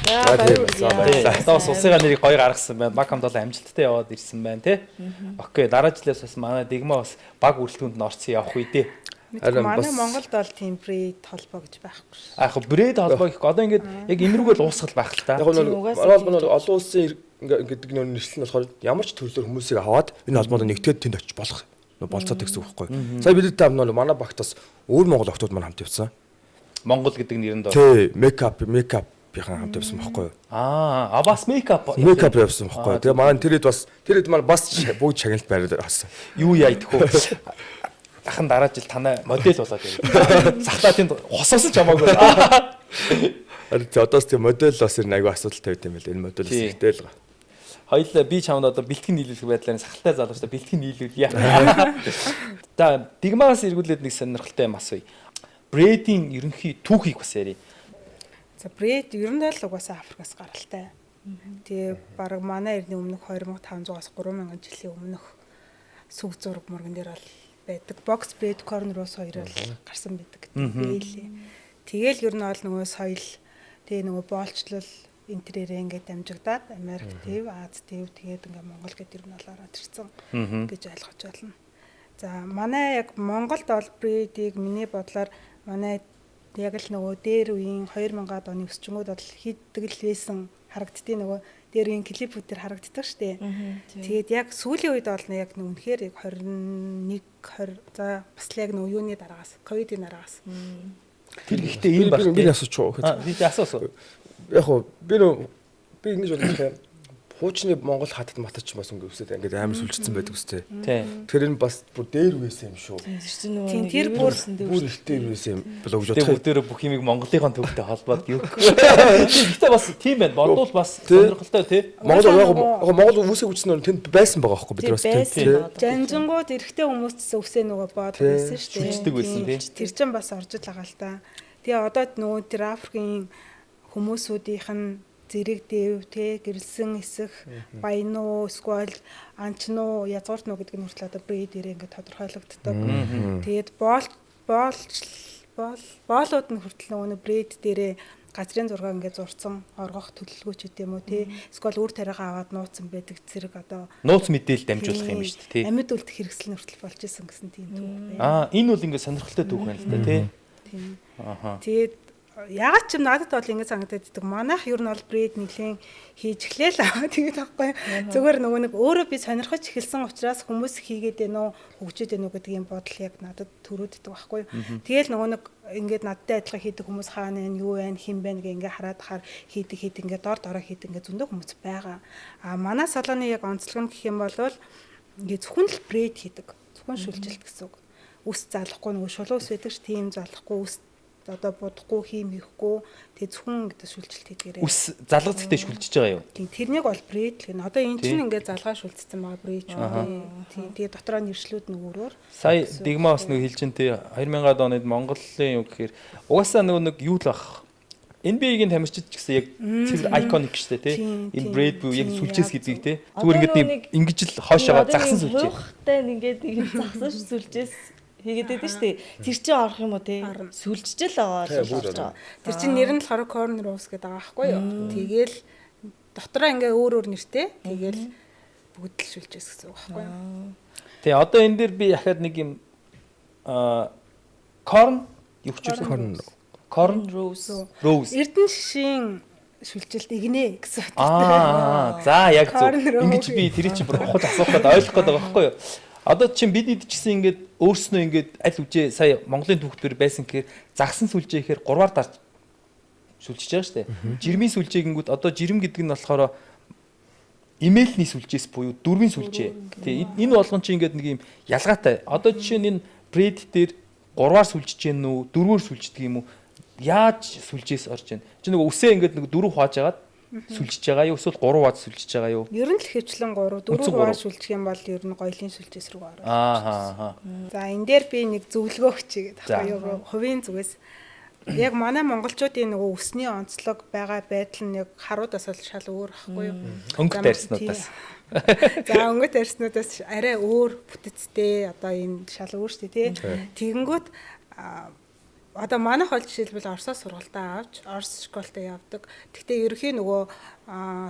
Баяр хүргэе. Одоо бас усыгаа нэрийг гоё гаргасан байна. Баг хамт бол амжилттай яваад ирсэн байна тий. Окей, дараа жилээс бас манай Дигма бас баг бүрэлдэхүүнд нь орсон явах үедээ. Манай Монголд бол тийм брэд холбоо гэж байхгүй шүү. Яг брэд холбоо гэхгүй одоо ингээд яг энэрүүгэл уусгал байх л та. Яг нь олон улсын гэдэг нэр нэрлэл нь болохоор ямар ч төрлөөр хүмүүсийг аваад энэ холбоонд нэгтгэхэд тэнд очиж болох болцоод гэсэн үг байхгүй. Сая бид тав манай багт бас өөр монгол охтууд маань хамт явсан. Монгол гэдэг нэрэнд тий, мейкапийнхан хамт явсан байхгүй юу? Бас мейкап явсан байхгүй юу? Тэгээ манай тэрэд маань бас бүгд шагналт байраад авсан. Юу яа идэхгүй. Ахын дараа жил танай модель болоод байна. Сахлаа тэнд хосоосч хамаагүй. Одоос тийм модель бас ер нь аягүй асуудалтай байт юм байл. Энэ модель хэрэгтэй л. Хоёлаа би чамд одоо бэлтгэн нийлүүлэх байдлаар сахалтай залуучтай бэлтгэн нийлүүлье. За Дигмаас эргүүлээд нэг сонирхолтой юм асууя. Брэдийн ерөнхий түүхийг бас ярив. За брэд ер нь л угаасаа Африкаас гаралтай. Тэгээ баг манай эртний өмнөх 2500-аас 3000 жилийн өмнөх сүг зураг мөргөн дээр бол байдаг. Бокс брэд корнроос хоёр бол гарсан байдаг гэдэг бэлээ. Тэгээл ер нь бол нөгөө соёл тэгээ нөгөө боолчлол интерьерээ ингээд дамжигдаад Америк төв, Аз төв тэгээд ингээд Монгол гэдэг ер нь бол ороод ирсэн гэж ойлгож байна. За манай яг Монголд бол брэдийг миний бодлоор манай яг л нөгөө дээр үеийн 2000-аад оны өсчөнгүүд бол хийдэг л байсан харагддгийг нөгөө дээр үеийн клипүүд төр харагддаг штэ. Тэгээд яг сүүлийн үед бол яг нэг үнэхээр 21 20 за бас л яг нөгөө юуны дараагаас ковидын дараагаас. Тэр ихтэй ийм баг. Би асууч уу. Би асуусан. Яг хоо би ингэж бодох юм. Хуучны Монгол хатад матач бас ингэ үсээд ингээд амар сүлжсэн байдаг үстэй. Тэр энэ бас бүр дээр үеэсэн юм шүү. Тэр бүр ихтэй үеэсэн юм болоо гэж бодох. Тэр бүх юмыг Монголынхаа төвтэй холбоод юу. Гэхдээ бас тийм байна. Бодвол бас сонирхолтой тий. Монгол үсэг үчсэн тэнд байсан байгаа байхгүй бид бас тийм. Жанжингууд эрэгтэй хүмүүсээс үсээ нөгөө бод байсан шүү дээ. Сүлждэг байсан тий. Тэр чинь бас орж л байгаа л та. Тэгээ одоо нөгөө тэр Африкийн хүмүүсүүдийнх нь зэрэг дэв те гэрэлсэн эсэх баян уу эсвэл анчин уу язгуурт нуу гэдэг нь хүртэл одоо breed дээр ингээд тодорхойлогддог. Тэгээд боолууд нь хүртэл нөгөө breed дээрээ газрын зураг ингээд зурцсан оргох төлөвлөгөөч гэдэг юм уу тий эсвэл үр тариагаа аваад нууцсан байдаг зэрэг одоо нууц мэдээлэл дамжуулах юм шүү дээ тий. Амьд үлдэх хэрэгсэл хүртэл болж исэн гэсэн тийм түүх байна. Энэ бол ингээд сонирхолтой түүх байна л да тий. Тэгээд ягаад ч юм надад бол ингэ санагдаад байдаг. Манайх ер нь бол breed нэлийн хийж эхлээл. Тэгээд аахгүй. Зүгээр нөгөө нэг өөрөө би сонирхож эхэлсэн учраас хүмүүс хийгээд байна уу, хөгжөөд байна уу гэдэг юм бодол яг надад төрөөддөг байхгүй. Тэгээл нөгөө нэг ингээд надтай адилхан хийдэг хүмүүс хаана вэ, юу вэ, хэн бэ гэх ингээ хараад хахаар хийдэг ингээ дор дороо хийдэг ингээ зөндөө хүмүүс байгаа. А манай салооны яг онцлог нь гэх юм бол ингээ зөвхөн л breed хийдэг. Зөвхөн шүлжилт гэсэн үг. Үс залахгүй нөгөө шулуус байдаг ш тийм залахгүй үс одоо будахгүй хийм хийхгүй тэгээ зөвхөн гэдэг шүлжилт хийдгээрээ. Үс залгаж зэгтэй шүлжиж байгаа юу? Тийм тэрнийг бол breed гэх нь. Одоо эн чинь ингээ залгаа шүлцсэн байгаа breed ч үү. Тийм тэгээ дотроо нэршлүүд нэг өөрөөр. Сая Дигма бас нэг хэлж дээ 2000-аад онод Монголын юу гэхээр угаасаа нэг юу л бах. NBA-гийн тамирчид ч гэсэн яг цэвэр iconic шүү дээ тий. Энэ breed буюу яг сүлжээс гэдэг тий. Зүгээр ингээд ингэж л хойшоо загсан сүлжээ. Хуухтай ингээд загсан сүлжээс хийгээд байдаг шүү дээ. Тэр чинь орох юм уу те? Сүлжиж л байгаа. Тэр чинь нэр нь болохоор corner rose гэдэг байгаа байхгүй юу? Тэгээл дотроо ингээ өөр нэртэй. Тэгээл бүгд л шүлжээс гэсэн үг байхгүй юу? Тэгээ одоо энэ дээр би яхад нэг юм corn юу ч corn rose. Эрдэнэ шишийн шүлжилт игнэ гэсэн үг. За яг зөв. Ингэж би тэрийг чи бүр ухаж асуух гээд ойлгох гээд байгаа байхгүй юу? Одоо чинь бид идчихсэн ингээд өөрснөө ингээд аль үжээ сая Монголын түүхтэр байсан гэхээр загсан сүлжээ гэхээр 3-аар дарж сүлжиж байгаа шүү дээ. Жирмийн сүлжээ гингүүд одоо жирм гэдэг нь болохоор имэйлний сүлжээс буюу дөрвийн сүлжээ. Тий энэ болгон чинь ингээд нэг юм ялгаатай. Одоо жишээ нь энэ breed дээр 3-аар сүлжиж гэнэ үү, 4-өөр сүлждэг юм уу? Яаж сүлжээс орж гэнэ? Чи нэг үсээ ингээд нэг 4 хувааж агаад сүлжиж байгаа юу эсвэл 3 хувааж сүлжиж байгаа юу? Ер нь л хэвчлэн 3, 4 хувааж сүлжих юм бол ер нь гоёлын сүлжээс рүү орно. За энэ дээр би нэг зөвлөгөө өгчигээд байхгүй юу? Хувийн зүгээс яг манай монголчуудын нөгөө өсний онцлог байгаа байдал нь яг харуудаас л шал өөр ахгүй юу? Өнгөт арьснуудаас. За өнгөт арьснуудаас арай өөр бүтэцтэй одоо энэ шал өөр шүү дээ тий. Тэгэнгүүт одоо манайх бол жишээлбэл Оросоос сургалтаа авч Орос школтой явдаг. Гэхдээ ерөнхийн нөгөө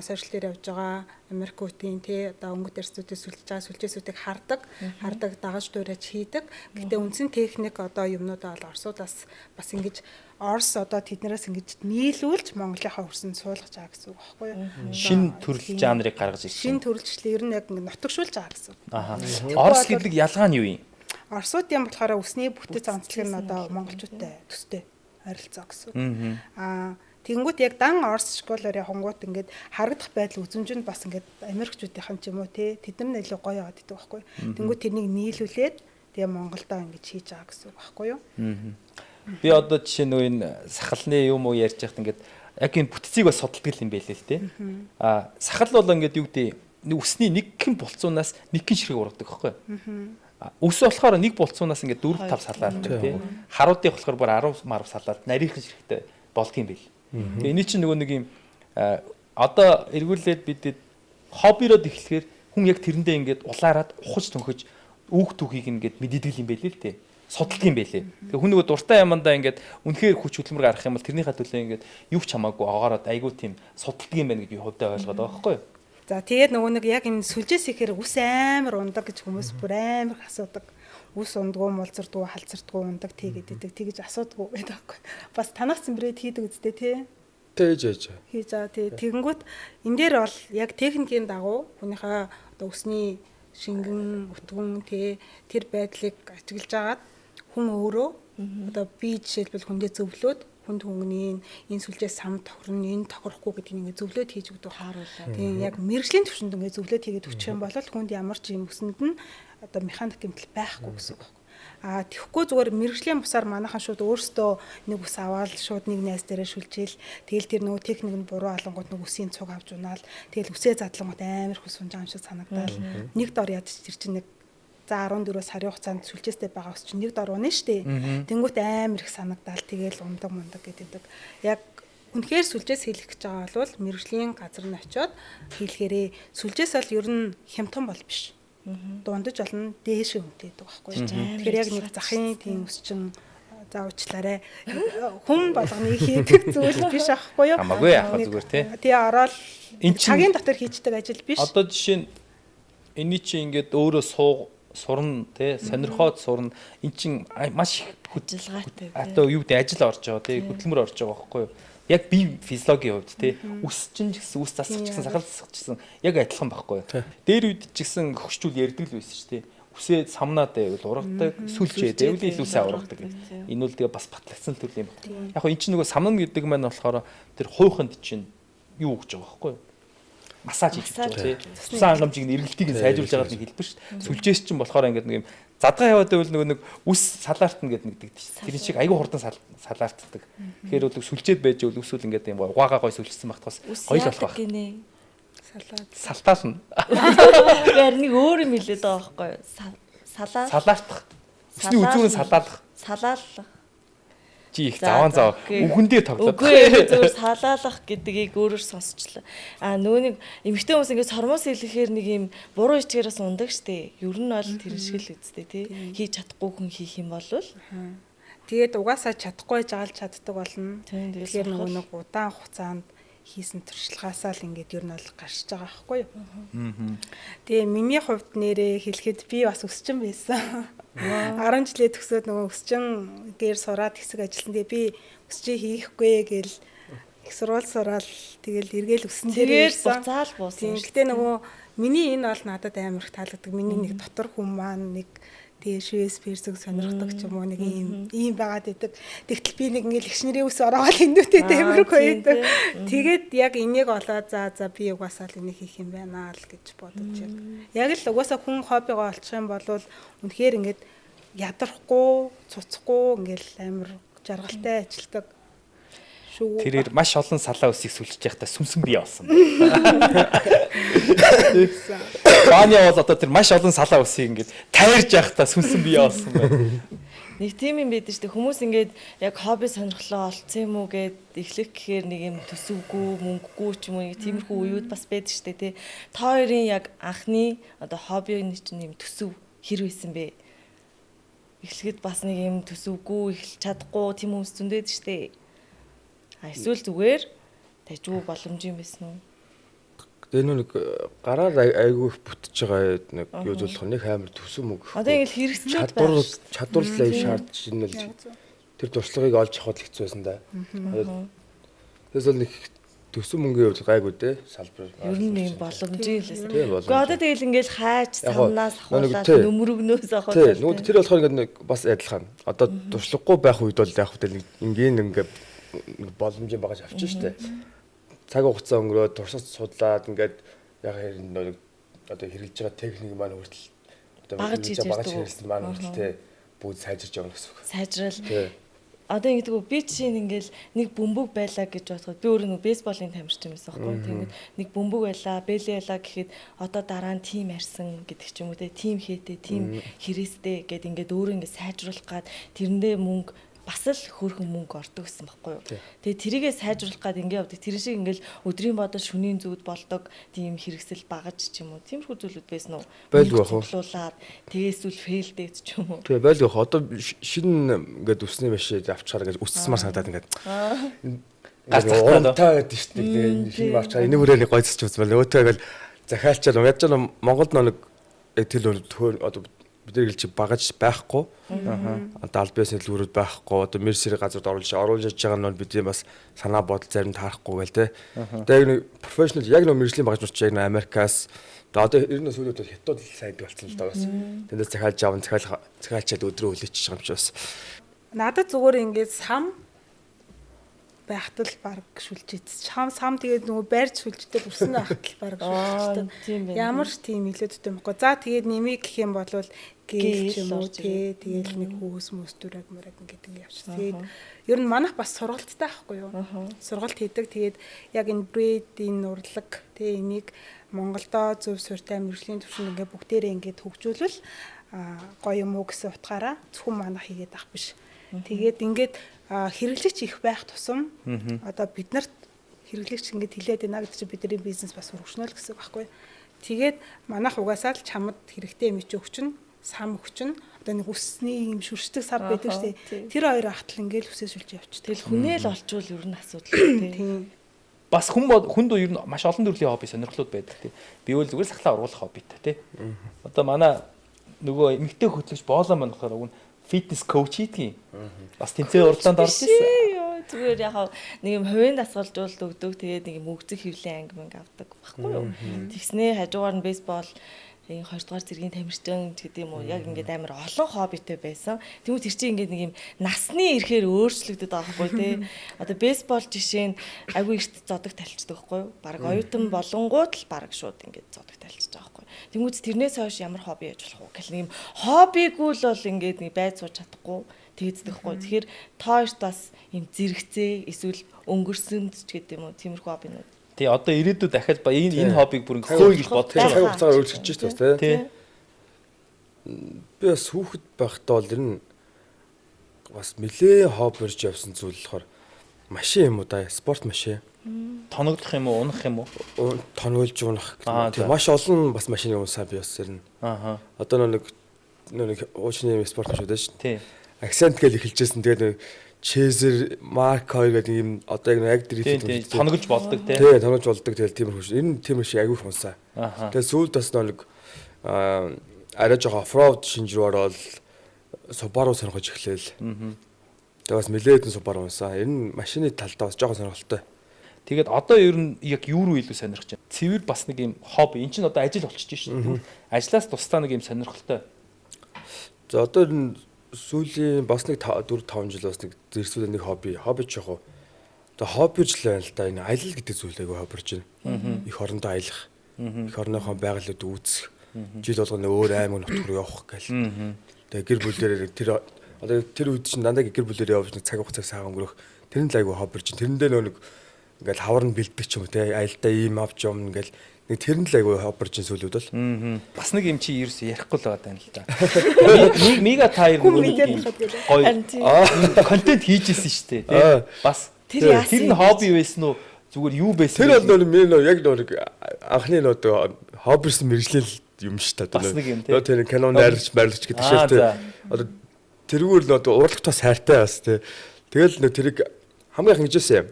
сошиал дээр явж байгаа Америкуудын тий одоо өнгөт арьснуудыг сүлжиж байгаа сүлжээсүүдийг хардаг, дагаж дуурайж хийдэг. Гэхдээ үндсэн техник одоо юмнуудаа бол Оросуудаас бас ингэж Орос одоо тэднээс ингэж нийлүүлж Монголынхаа хөрсөнд суулгаж байгаа гэсэн үг байхгүй юу? Шин төрөл жанрыг гаргаж ирсэн. Шин төрөлчлөл ер нь яг ингэ нутагшуулж байгаа гэсэн. Орос гэдэг ялгаа нь юу юм? Оросуудын болохоор өсний бүтэц онцлог нь одоо монголчуудтай төстэй харилцаа гэсэн. Тэгэнгүүт яг дан Орос школоор явхангууд ингээд харагдах байдал үзэмжинд бас ингээд Америкчуудынхан ч юм уу те тэдэн нь илүү гоё яваад идэг байхгүй. Тэгэнгүүт тэрнийг нийлүүлээд тэгээ Монголдоо ингэж хийж байгаа гэсэн үг байхгүй юу? Би одоо жишээ нь энэ сахалны юм уу ярьж байхад ингээд яг энэ бүтцийг бас судалдаг юм байлээ л те. Сахал бол ингээд юу гэдэг үсний нэг хэн булцуунаас нэг хэн ширхэг ургадаг байхгүй. Үс болохоор нэг булцуунаас ингээд 4-5 салаад тий. Харуудыг болохоор бүр 10 марв салаад нарийнхан ширхэгтэй болдгийм байл. Тэгээ энэ чинь нөгөө нэг юм одоо эргүүлээд бидэд хоббироод эхлэхээр хүн яг тэрэндээ ингээд улаарад ухаж төнхөж үүх түүхийг ингээд мэддэг юм байлээ л тий. Судалдаг юм байлээ. Тэгээ хүн нөгөө дуртай ямандаа ингээд үнэхээр хүч хөдөлмөр гаргах юм бол тэрнийхээ төлөө ингээд юу ч хамаагүй оогоороод айгүй тийм судалдаг юм байна гэж би хувьдаа ойлгоод байгаа байхгүй юу? За тэгээд нөгөө нэг яг энэ сүлжээс ихээр ус амар ундаг гэж хүмүүс бүр амар асуудаг. Ус ундгүй, мулзардгүй, халзардгүй ундаг тэгээд идэг. Тэгэж асуудгүй байдаг байхгүй. Бас танах цэмбрээд хийдэг үстэй тий. Хийж. Хийж байгаа тий. Тэгэнгүүт энэ дээр бол яг техникийн дагуу хүнийхээ одоо усны шингэн, өтгөн тий тэр байдлыг ажиглаж агаад хүн өөрөө одоо би жишээлбэл хүндээ зөвлөөд хүнд хөнгөний энэ сүлжээс сам тохирно энэ тохирохгүй гэдгийг ингээд зөвлөд хийж өгдөг хааруулаа. Тийм яг мэрэгжлийн төвшөнд ингээд зөвлөд хийгээд өгчих юм бол хүнд ямар ч юм өсөнд нь одоо механик гэмтэл байхгүй гэсэн үг байна. Тэгэхгүй зүгээр мэрэгжлийн бусаар манайхан шууд өөрсдөө нэг ус аваад шууд нэг найз дээрээ шүлжээл тэгэл тэр нөгөө техник нь буруу алангууд нэг үсийн цуг авч унаал тэгэл үсээ задлангууд амар их ус унж байгаа юм шиг санагдаал нэг дор ядчих тэр чинь нэг за 14 сарын хугацаанд сүлжээстэй байгаа ус чинь нэг дор унаа штэ. Тэнгүүт амар их санагдаал тэгэл ундаг гэдэг. Яг үнэхээр сүлжээс хийх гэж байгаа бол мэрэгжлийн газар нь очиод хийлгэрээ. Сүлжээс бол ер нь хямдхан бол биш. Дундаж болно дээш үнэтэй байдаг байхгүй юу. Тэгэхээр яг нэг захын тийм өсчин заавчлаарэ хүн болгоны хийдэг зүйл биш аахгүй юу. Хамаагүй яах зүгээр тий. Тэгээ ороод цагийн дотор хийждэг ажил биш. Одоо жишээ нь энэний чи ингээд өөрөө сурна тий сонирхоод сурна эн чин маш их хөдөлгөөтэй. Одоо юу гэдэг ажил орж байгаа тий хөдөлмөр орж байгаа байхгүй юу. Яг бие физиологийн хувьд тий үс чинь ч гэсэн үс засах ч гэсэн сахал засах ч гэсэн яг адилхан байхгүй юу. Дээр үед ч гэсэн хөгшчүүл ярьдаг л байсан шүү тий. Үсээ самнаад байвал ургадаг, сүлжээ байвал илүү сайн ургадаг. Энэ үл тэгээ бас батлагдсан төрлийн байна. Яг хоо эн чинь нөгөө самнана гэдэг маань болохоор тэр хуйханд чинь юу гэж байгаа байхгүй юу. Массаж хийж байгаа тий. Цусан хангамжийг эргэлтийг нь сайжруулж байгаа нь хэлбэр шүү дээ. Сүлжээс чинь болохоор ингээд нэг юм задгаа яваад байвал нөгөө нэг үс салаартна гэдэг нэгдэг тий. Тэр шиг айгүй хурдан салаартдаг. Тэгэхээр бол сүлжээд байж байвал үс үл ингээд юм угаагаа гой сүлжсэн багтахаас гоё л болох байх. Салтаална. Тэгэхээр нэг өөр юм хэлээд байгаа байхгүй юу? Салаартах. Үсний үзүүрэн салаалах. Салаалах. Чи их заван зав. Үхэндээ тоглоод. Үгүй зөвөр салаалах гэдгийг өөрөөр сонсчлаа. Нөгөө нэг эмэгтэй хүмүүс ингээд сормоос хэлэхээр нэг юм буруу ичгээрээс ундаг штэ. Ер нь бол тэр шиг л үсттэй тий. Хийж чадахгүй хүн хийх юм бол тэгээд угаасаа чадахгүй жаалж чаддаг болно. Тэгэхээр нөгөө нэг удаан хугацаанд хийсэн туршлагаасаа л ингээд ер нь бол гарч байгаа байхгүй юу. Тэгээ миний хувьд нэрээ хэлэхэд би бас өсчин байсан. 10 жилээ төгсөөд нөгөө өсчин гээр сураад хэсэг ажилласан. Тэгээ би өсчээ хийхгүй гээл их сурвал сураал тэгэл эргээл өсөн дээр буцаал буусан. Гэтэ нөгөө миний энэ бол надад амар их таалагддаг. Миний нэг дотор хүн маань нэг тэгээ швэс персэг сонирхдаг ч юм уу нэг ийм байгаад идэг. Тэгтэл би нэг ингээл ихшнэрийн ус ороод хиндүүтэй тэмэрх байдаг. Тэгээд яг энийг олоод за би угаасаа л энийг хийх юм байна л гэж бодож байна. Яг л угаасаа хүн хоббигоо олчих юм бол үнэхээр ингээд ядрахгүй, цуцахгүй ингээл амар жаргалтай ажилдаг. Тэрээр маш олон салаа үсийг сүлжиж байхдаа сүмсэн бие болсон. Бааны бол одоо тэр маш олон салаа үсийг ингээд тайрж байхдаа сүмсэн бие болсон байна. Нэг тийм юм байдаг шүү дээ. Хүмүүс ингээд яг хобби сонирхлоо олцсон юм уу гэд эхлэх гэхээр нэг юм төсөвгүй, мөнгөгүй ч юм уу нэг тиймэрхүү үеуд бас байдаг шүү дээ, тий. Та хоёрын яг анхны одоо хоббины чинь юм төсөв хэр байсан бэ? Эхлэхэд бас нэг юм төсөвгүй, эхэлж чадахгүй тийм хүмүүс зөндөөд шүү дээ. Эсвэл зүгээр тажгүй боломж юм байсан уу? Тэгээ нэг гараар айгүй их бүтэж байгаа нэг юу зөвлөх нэг амар төсөв мөнгө. Одоо ингэ хэрэгцээд байна. Чадварлаа шаардж шинэлж тэр туршлагыг олж авах хэцүү байсан да. Тэгээс бол нэг төсөв мөнгөний хувьд гайгүй дээ салбар. Ер нь нэг боломжийн хэлээс. Гэхдээ одоо тэгэл ингээл хайж самнаас ахуулаад нөмрөгнөөс ахуулаад. Нөгөө тэр болохоор ингээд бас адилхан. Одоо туршлагагүй байх үед бол яг хөтөл ингээд боломжийн багаж авчих штэ. Цаг хугацаа өнгөрөөд туршилт судлаад ингээд яг хэрэг одоо хэрэгжилж байгаа техник маань хүртэл багаж хэрэгэлсэн маань хүртэл те бүгд сайжирч явна гэсэн үг. Сайжрал. Одоо ингэдэг би чинь ингээл нэг бөмбөг байлаа гэж бодоход би өөрөө нэг бейсболын тамирчин байсан байхгүй. Тэгээд нэг бөмбөг байлаа, бэлээ байлаа гэхэд одоо дараа нь тим арьсан гэдэг ч юм уу те тим хээтэй, тим хэрэгстэй гэд ингээд өөрөө ингээд сайжруулах гад тэрэндээ мөнгө бас л хөөрхөн мөнгө ордог гэсэн байхгүй юу. Тэгээ тэрийгээ сайжруулах гад ингэ явдаг. Тэр шиг ингээл өдрийн бодол шөнийн зүуд болдог тийм хэрэгсэл багаж ч юм уу. Тиймэрхүү зүйлүүд байсан уу? Байлгүй яах вэ? Тэгээ эсвэл фейлдээд ч юм уу. Тэгээ байлгүй яах. Одоо шинэ ингээд үсний машин авчаар гэж үсцсмар санагдаад ингээд гартаа гэдэг шүү дээ. Тэгээ шинэ авчаар энийг хүрээний гойцч үзмэл өөтөө ингээл захиалчаар яаж ч Монгол нэг тэл одоо бид нар гэлж багаж байхгүй. Одоо аль биесний дэлгүүрүүд байхгүй. Одоо мерсерийн газарт оруулж байгаа нь бидний бас санаа бодол зарим таарахгүй гээл те. Тэгээ нэг профешнл яг нэг мэржлийн багажнууд ч яг нэг Америкаас одоо 90-аас сүүлд хятад сайд болсон л даа бас. Тэндээс захиалж аван захиалчаад өдрөө хүлээчих юм чи бас. Надад зүгээр ингээд сам байхтал баг шүлжээд сам тэгээд нөгөө байрч шүлжтэй бүрсэн байхтал баг шүлжтэй. Ямар ч тийм илүүдтэй байхгүй. За тэгээд нэмийг гэх юм бол гээл ч юм уу тэгээд нэг хүүс мөс дүрэг мөрэг ингээд явчихсан. Тэгээд ер нь манайх бас сургалттай байхгүй юу? Сургалт хийдэг. Тэгээд яг энэ брэдийн урлаг тэгээд энийг Монголдо зөв суурьтай мэргэжлийн төвшөнд ингээд бүгдээрээ ингээд хөгжүүлвэл гоё юм уу гэсэн утгаараа зөвхөн манайх хийгээд ах биш. Тэгээд ингээд хэрэглэгч их байх тусам одоо бид нарт хэрэглэгч ингэж хэлээд байна гэдэг чинь бидний бизнес бас өргөжнөл гэсэн үг байхгүй. Тэгээд манайх угаасаа л чамд хэрэгтэй мич өгчнө, сам өгчнө. Одоо нэг үсний юм шүршдэг сар байдаг шүү дээ. Тэр хоёр ахтал ингээл үсээсүүлж явчих. Тэгэл хүнээ л олчвол ер нь асуудал тийм. Бас хүнд ер нь маш олон төрлийн хобби сонирхлууд байдаг тий. Би бол зүгээр сахлаа ургуулах хоббитай тий. Одоо манай нөгөө эмэгтэй хөтлөгч боолоо маань болохоор уг нь фитнес коуч хийдгийг. Бас тэнцээ уралдаанд орж ирсэн. Зүгээр яг нэг юм хувийн дасгалжуулалт өгдөг. Тэгээд нэг юм өгцөг хөвлийн анги авдаг баггүй юу. Тэгснээ хажуугаар нь бейсбол 2 дугаар зэргийн тамирчин гэдэг юм уу яг ингээд амар олон хоббитэй байсан. Тэгмээ тэр чинь ингээд нэг юм насны ирэхээр өөрчлөгдөд байгаа байхгүй тий. Одоо бейсбол жишээ нь агүй ихт зодог талцдаг байхгүй юу. Бараг оюутан болонгууд л бараг шууд ингээд зодог талцж байгаа байхгүй. Тэгмээ тэрнээс хойш ямар хобби яаж болох вэ гэх нэг юм хоббигүй л бол ингээд нэг байд сууж чадахгүй тэгдэхгүй. Тэгэхээр тоошт бас юм зэрэгцээ эсвэл өнгөрсөнд ч гэдэг юм уу тиймэрхүү хоббинууд. Тий одоо ирээдүйд дахиад энэ хоббиг бүр хөөе гэж бодож байгаа. Цаг хугацаагаар өөрчлөж байна тий. Би бас хүүхэд байхдаа бол ер нь бас нэлээ хоббирж явсан зүйл болохоор машин юм уу да, спорт машин. Тоноглох юм уу, унах юм уу? Тонголж унах. Маш олон бас машины унсаа би бас ер нь. Одоо нэг уучны спорт машин дээ шүү. Тий. Акцент гэж эхэлжсэн. Тэгээд нэг Chaser Mark 2 гэдэг юм одоо яг дрифт тоноглож болдог тий. Тий, тоноглож болдог тэгэл тиймэрхүү шүү. Энэ тиймэр шиг аягүй хунсаа. Тэгээд сүүлд бас нэг арай жоо оффроуд шинжрээр бол Subaru сонирхож эхлэв. Тэгээд бас нэлээдэн Subaru унсаа. Энэ машины талдаа бас жоохон сонирхолтой. Тэгээд одоо ер нь яг юу руу илүү сонирхож байна? Цэвэр бас нэг юм хобби. Энд чинь одоо ажил болчихж шүү. Ажлаас тусдаа нэг юм сонирхолтой. За одоо сүүлийн бас нэг 4-5 жил бас нэг зэрсүүлээ нэг хобби ч яг одоо хоббиж л байна л да. Энэ аялал гэдэг зүйлийг хоббирж байна. Их орондоо аялах. Их орныхоо байгалууд үүсэх. Жил болгоно өөр аймаг нутг руу явах гэл. Тэгээ гэр бүлээрээ тэр үед чинь дандаа гэр бүлээрээ явж нэг цаг хугацааг сайхан өнгөрөх. Тэр нь л айгүй хоббирж байна. Тэрэндээ нэг ингээл хавар нь бэлддэг ч юм уу те аялдаа ийм авч юм ингээл нэг тэр нь л айгүй хоббирж байна сүүлүүд бол. Бас нэг юм чи ерөөс ярихгүй л байгаа юм л да. Мега тайр гоё контент хийжсэн шүү дээ те. Бас тэр нь хобби байсан уу зүгээр юу байсан? Тэр бол нөө яг нэг анхны нөө хоббирсэн мэрэгжил юм шүү дээ. Нөө тэр кино найруулж гэдэг шиг те. Одоо тэрүүгээр л одоо урлагт бас хайртай бас те. Тэгэл нөө тэрийг хамгийн их хийжсэн юм.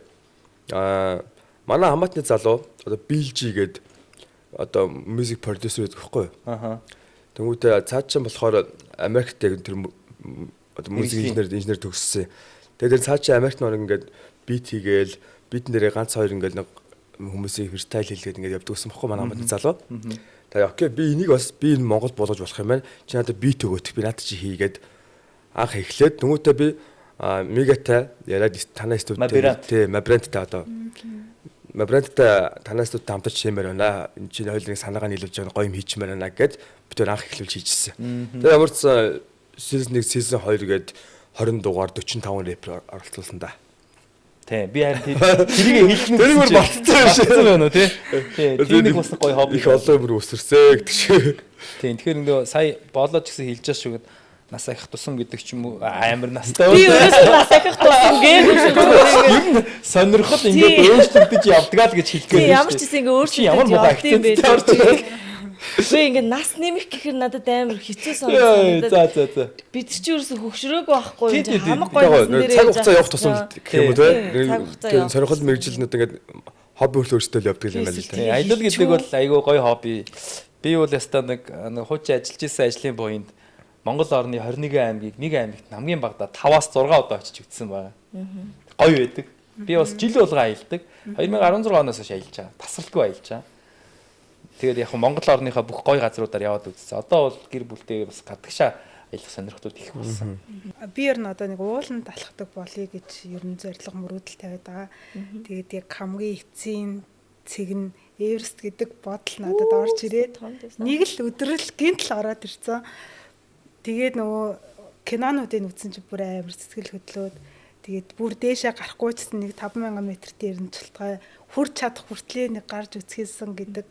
Манай хамаатны залуу одоо BLG гэдэг одоо music producer гэдэг байхгүй юу? Тэнгүүтээ цаашаа болохоор Америкт яг тэр одоо музик инженер төгссөн. Тэгээд цаашаа Америкт нэг ингээд бит хийгээл битэн дээрээ ганц хоёр ингээд нэг хүмүүсийн фристайл хийлгээд ингээд явдаг гэсэн байхгүй манай хамаатны залуу. Тэгээд окей би энийг бас би энэ Монгол болгож болох юм байна. Чи надад бит өгөөт би надад чи хийгээд анх эхлээд тэнгүүтээ би мегатай яриад танай студид тий Мабранттай одоо Мабранттай танай студид хамтарч чимээр байна. Энэ чинь хоёулын санаагаа нийлүүлж байгаа гоё юм хийчмээр байна гэд бид өөр анх эхлүүлж хийжсэн. Тэгээ ямар ч season 1 season 2 гээд 20 дугаар 45 рэпер оролцуулсан да. Тий би харин тэрийг хэлнэ. Тэр бүр болцсон байна уу тий. Тийм нэг бас гоё хобби их олон бүр өсөрсөө гэдэг шиг. Тийм тэгэхээр нөгөө сая боолоо ч гэсэн хэлж байгаа шүү. Нас ахих тусам гэдэг ч юм уу амар настай. Би өөрөөсөө нас ахих тусам гээгүй шүү. Сонирхол ингээд өөрчлөгдөж явдгаа л гэж хэлэх гээд. Ямар ч гэсэн ингээд өөрчлөгдөж явд юм бэ. Би ингээд нас нэмэх гэхээр надад амар хэцүү санагдаад. За. Бид ч ерөөсөө хөгшрөөг байхгүй юм. Хамаг гоё нэрээ цаг хугацаа явах тусам гэх юм уу те. Сонирхол мэрэгжилнүүд ингээд хобби өөрчлөлтөд явдаг юм байна л да. Аялал гэдэг бол айгүй гоё хобби. Би бол ястаа нэг хуучин ажиллаж исэн ажлын буйнд Монгол орны 21 аймгийг нэг аймагт хамгийн багадаа 5-6 удаа очиж үзсэн байгаа. Гоё байдаг. Би бас жил болго аялдаг. 2016 оноос хойш аялж байгаа. Тасралтгүй аялж байгаа. Тэгээд яг Монгол орныхаа бүх гоё газруудаар яваад үзсэн. Одоо бол гэр бүлтэй бас гадагшаа аялах сонирхтууд их болсон. Би ер нь одоо нэг ууланд алхдаг болъё гэж ер нь зорилго мөрөөдөл тавиад байгаа. Тэгээд яг хамгийн эцсийн цэг нь Эверест гэдэг бодол надад орж ирээд нэг л өдрөл гинтл ороод ирсэн. Тэгээд нөгөө кинонуудыг үзсэн чинь бүр амар сэтгэл хөдлөөд тэгээд бүр дээшээ гарахгүй ч нэг 5000 м дээр нь цултгай хурж чадах хүртлээр нэг гарч үсгэсэн гэдэг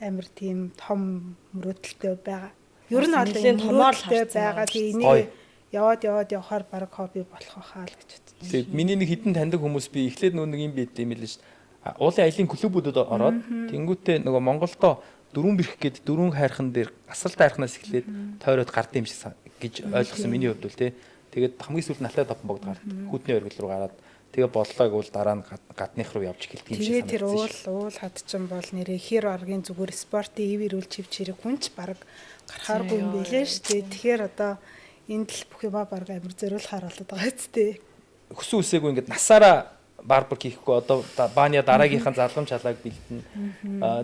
амар тийм том мөрөөдөлтэй байгаа. Ер нь одоо мөрөөдөлтэй байгаа. Тэгээд явахаар баг хобби болох байхаа л гэж бодсон. Тэгээд миний нэг хідэн таньдаг хүмүүс би эхлээд нэг юм байд юм л шүү дээ. Уулын аялын клубүүдэд ороод тэнгуүтээ нөгөө Монголдо дөрвөн бэрх гээд дөрвөн хайрхан дээр асалт хайрханаас эхлээд тойроод гард юм шиг гэж ойлгосон миний хувьд бол тий. Тэгээд хамгийн сүүлд Налтай Топон богд гард хүүтний оргил руу гараад тэгээ бодлоог бол дараа нь гадных руу явж эхэлдэг юм шиг санагдсан. Тэр уул хадчин бол нэрээ хэр аргийн зүгээр спортын ивэр үл чивчэрэг хүнч баг гарахааргүй юм билээ шүү дээ. Тэгэхээр одоо энд л бүх юма баг амир зориулахаар болоод байгаа үстэй. Хүсэн үсээгүй ингээд насаараа барбар хийхгүй одоо бааны дараагийнхаа залуун чалааг бэлдэнэ.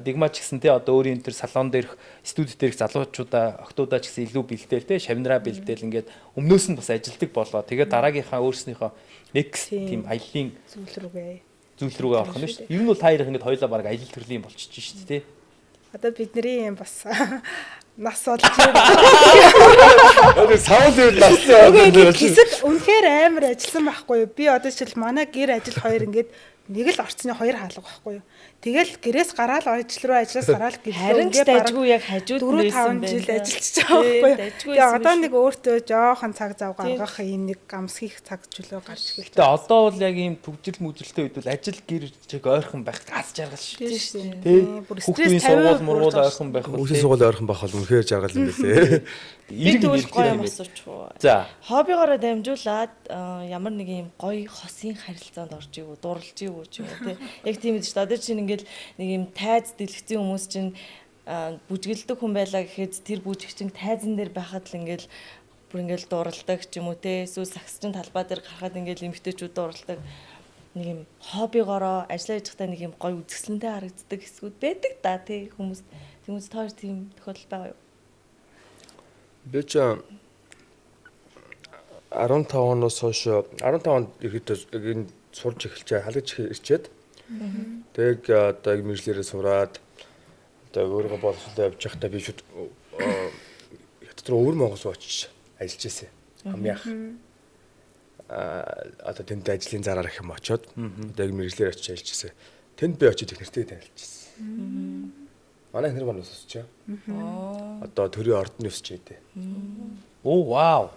Дигмач гэсэн те одоо өөрийн тэр салон дээрх студи дээрх залуучуудаа октоудаа ч гэсэн илүү бэлдээл те шавнараа бэлдээл ингээд өмнөөс нь бас ажилтдаг болоо. Тэгээд дараагийнхаа өөрснийхөө next тийм аяллийн зүйл рүүгээ орох нь шүү дээ. Ер нь бол таарын ингээд хоёлаа баг аялал төрлийн болчихж шүү дээ те. Одоо бидний юм бас нас болж байна. Савл үйл настай. Хэсэг үнэхээр амар ажилласан байхгүй юу? Би одоо жишээл манай гэр ажил хоёр ингээд нэг л орцны хоёр хаалга байхгүй юу? Тэгэл гэрээс гараал ажил руу ажлаас гараал гэрээ ингээд ажгүй яг хажууд нь 4-5 жил ажиллаж байгаа байхгүй юу? Тэгээ одоо нэг өөртөө жоохон цаг зав гаргах ийм нэг гамсхийх цаг чөлөө гарч эхэлж байгаа. Тэгээ одоо бол яг ийм төгжил мүжлэлтэй үед бол ажил гэр чиг ойрхон байх газ жаргал шүү дээ. Тий. Хүүхдийн сургууль мургуул ойрхон байх. Хүүхдийн сургууль ойрхон байх бол үнэхээр жаргал юм билээ. Би тэгвэл гоё юм асуучих. За. Хоббигоороо дамжуулаад ямар нэг юм гоё хосын харилцаанд орж ив үү, дурлж ив үү ч юм уу тий. Яг тийм үү шүү дээ. Одоо чинь ингээл нэг юм тайз дэлгэцийн хүмүүс чинь бүжгэлдэг хүн байлаа гэхэд тэр бүжигчин тайзан дээр байхад л ингээл бүр ингээл дуралдаг ч юм уу тий. Эсвэл сагсчин талбай дээр гарахад ингээл эмгтээчүүд дуралдаг. Нэг юм хоббигоороо ажиллаж байхдаа нэг юм гоё үзэсгэлэнтэй харагддаг хэсгүүд байдаг да тий хүмүүс. Тэгмээс тоор тийм тохиолдол байгаа юу? Би ч 15 оноос хойш 15 онд ихэд сурж эхэлчихээ халагч ирчээд тэг одоо мэржлэрээ сураад одоо өөрийгөө боловсруулаад явж байхдаа би шууд хятад руу өвөр Монгол руу очиж ажиллаж байсан хамгийн анх одоо тэнд ажлын зараар их юм очоод одоо мэржлэр очиж ажиллаж байсан. Тэнд би очиж их нэртэй танилцчихсан. Манай хэр манаас өсч. Одоо төрийн ордны өсч байдэ. Оо вау.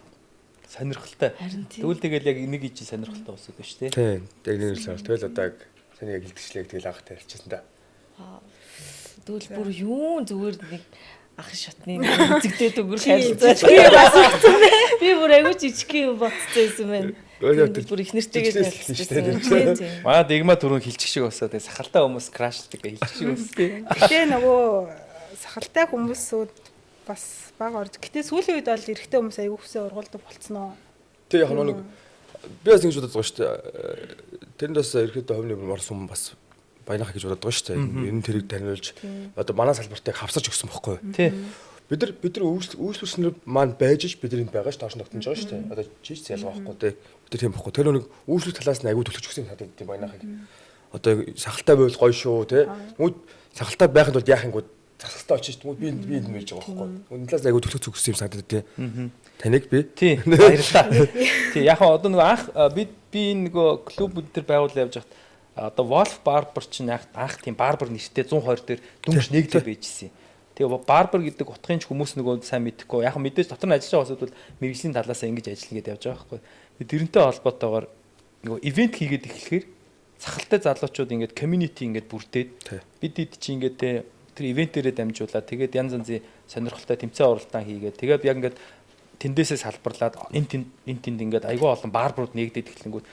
Сонирхолтой. Тэгвэл тэгэл яг нэг ижи сонирхолтой болсон гэж тий. Тийм. Яг нэг л сонирхол. Тэгэл одоо саний яг илтгэжлээ тэгэл анх танилцчихсан да. Тэгвэл бүр юу зүгээр нэг ах шатны үзэгдээд өгөр харилцаа. Би бүр аягүй жижиг юм бодсон юм байна. Бүр их нэртэйгээ танилцчихсан. Манай дигма түрүүн хилчих шиг басаа тэгээ сахалтай хүмүүс крашлдаг хилчих шиг бастэй. Гэтэ нөгөө сахалтай хүмүүсүүд бас бага орж. Гэтэ сүүлийн үед бол эрэгтэй хүмүүс аягүй хүсээ ургуулдаг болцсноо. Тэг яг нэг би бас ингэж бодож байгаа шүү дээ. Тэнд бас эрэгтэй хувийн орсон хүн бас баянах гэж бодож байгаа шүү дээ. Энэ тэрийг таниулж одоо манай салбартыг хавсаж өгсөн бохгүй юу? Тий. Бид нар үйлчлүүлснээр маань байж ш бид нар энд байгаа ш тааш ногтнож байгаа шүү дээ. Одоо чийч ялгаа байхгүй дээ. Бид нар тийм бохгүй. Тэр нэг үйлчлүүлэх талаас нь аягүй төлөвч өгсөн юм надад тийм баянахыг. Одоо сахалтай байвал гоё шүү те. Мүүд сахалтай байхын тулд яах ингэвэл засахтай очиж шүү дээ. Би энд мэж байгаа байхгүй. Энэ талаас аягүй төлөвч өгсөн юм санагдаад тий. Таныг би. Тий. Баярлалаа. Тий. Яг одоо нөгөө анх би нөгөө клубүүд төр байгуулж явж хат одоо Wolf Barber чинь анх тийм барбар нэртэй 120 дээр дүнж нэгдэл байжсэн. Тэгээ барбар гэдэг утгын ч хүмүүс нөгөө сайн мэдэхгүй. Яг мэдээж дотор нь ажиллаж байгаа хүмүүс бол мэргэжлийн талаас ингэж ажиллана гэдээ явж байгаа байхгүй. Тэрнтэй холбоотойгоор нөгөө ивент хийгээд эхлэхээр сахалтай залуучууд ингээд community ингээд бүрдээд бид чи ингээд тэр ивентээрээ дамжуулаад тэгээд янз янзын сонирхолтой тэмцээн оролтоо хийгээд тэгээд яг ингээд тэндээсээ салбарлаад энэ тэнд ингээд айгүй олон барбарууд нэгдээд эхлэнгүүт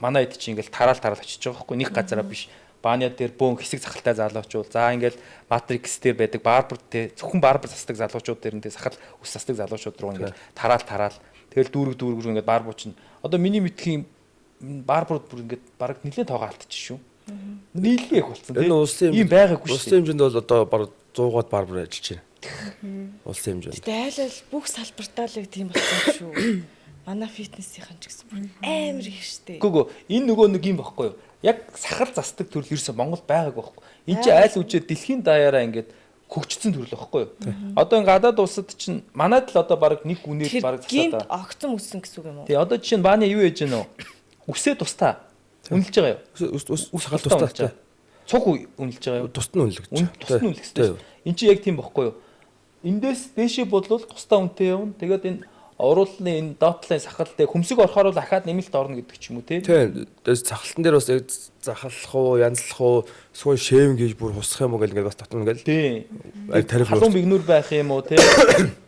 манай хэд чи ингээд тараал очиж байгаа байхгүй нэг газараа биш бааны дээр бөөн хэсэг сахалтай залуучууд за ингээд матрикс дээр байдаг барбар зөвхөн барбар засдаг залуучууд дээр нь сахал ус засдаг залуучууд руу ингээд тараал тэгэл дүүрэг ингээд барбууч нь одоо миний мэдхийн барбарууд бүр ингээд бараг нэлээд тоогоо алдчих шүү. Нийлээ их болсон тийм ийм байгаагүй шүү. Улсын хэмжээнд бол одоо бараг 100-аад барбар ажиллаж байна. Улсын хэмжээнд. Тэгэл бүх салбартаа л тийм болсон шүү. Манай фитнесийнхэн ч гэсэн амар их штэ. Гүгөө энэ нөгөө нэг юм багхгүй юу? Яг сахал засдаг төрөл ерөөсөө Монгол байгаагүй байхгүй. Энд чинь айл үжээ дэлхийн даяараа ингээд хөгжсөн төрөл багхгүй юу? Одоо энэ гадаад улсад чинь манайд л одоо баг нэг үнээр баг засаад байгаа. Огцом өссөн гэсэн үг юм уу? Тий одоо жишээ нь бааны юу ээж гэнэ үү? Үсээ тустаа үнэлж байгаа юу? Ус сахал тустаа. Цуг үнэлж байгаа юу? Тусад нь үнэлж. Тусад нь үнэлж. Энд чинь яг тийм багхгүй юу? Эндээс дээшээ бодлол тустаа үнэтэй явна. Тэгээд энэ уруулны энэ доотлын сахал дээр хөмсөг орохоор бол ахаад нэмэлт орно гэдэг ч юм уу тий. Тийм. Тэгээс цахалтан дээр бас захалах уу, янзлах уу, эсвэл шэвэн гэж бүр хусах юм уу гэл ингээд бас татна гэл. Тий. Тариф халуун бигнүр байх юм уу тий.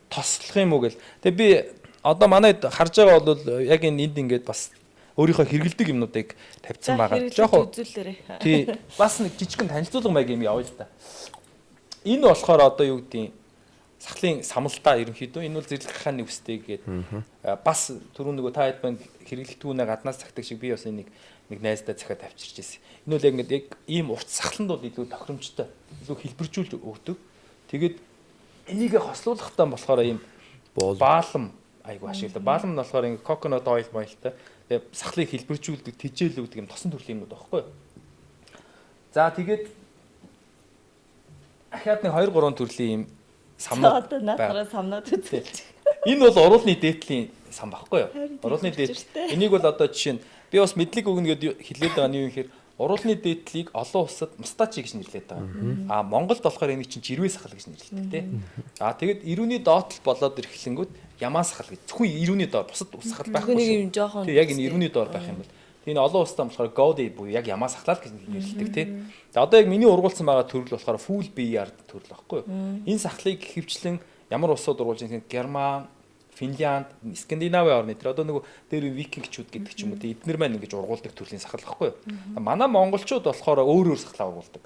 Тослох юм уу гэл. Тэгээ би одоо манайд харж байгаа бол яг энд ингээд бас өөрийнхөө хэрэгэлдэг юмнуудыг тавьсан байгаа. Жохон үзүүлээрэй. Тий. Бас нэг жижигхэн танилцуулга маяг юм яваа л та. Энэ болохоор одоо юу гэдгийг сахлын самлалтаа ерөнхийдөө энэ бол зэрлэг хааны үстэй гэдэг. Бас түрүүн нөгөө та хэд байна хэрэглэлтгүүнээ гаднаас цагтаг шиг би бас нэг найздаа захиад авчирч ирсэн. Энэ бол яг ингээд яг ийм урт сахланд бол илүү тохиромжтой, илүү хэлбэржүүлж өгдөг. Тэгээд энийгээ хослуулахтаа болохоор ийм баалам айгу ашигладаг. Баалам нь болохоор ингээд coconut oil моёлтой. Тэгээд сахлыг хэлбэржүүлдэг, тэжээлүүлдэг юм тосон төрлийн юмуд байхгүй юу? За тэгээд ахаад нэг 2-3 төрлийн юм самнууд наадаараа самнууд үзүүлж. Энэ бол уруулны дээдлийн сам багхгүй юу? Уруулны дээдл. Энийг бол одоо жишээ нь би бас мэдлэг өгнө гэдээ хэлээд байгаа нь юу юм хэрэг уруулны дээдлийг олон улсад мустачи гэж нэрлэдэг байгаа. Монголд болохоор энийг чинь жирвээ сахал гэж нэрлэдэг тий. Тэгээд ирүүний доотл болоод ирэхлэнгүүд ямаа сахал гэж. Зөвхөн ирүүний доор бусад сахал байхгүй. Нэг юм жоохон. Яг энэ ирүүний доор байх юм бол энэ олон улстай болохоор Gode буюу яг ямаа сахлал гэж нэрлэдэг тий. За одоо яг миний ургуулсан байгаа төрөл болохоор full BR төрөл байхгүй юу? Энэ сахлыг хөвчлэн ямар улсууд ургуулж байгаа Герман, Финлянд, Скандинави орны тэр одоо нөгөө дээр викингчүүд гэдэг ч юм уу тий эднэр маань ингэж ургуулдаг төрлийн сахал байхгүй юу? Манай монголчууд болохоор өөр сахлаа ургуулдаг.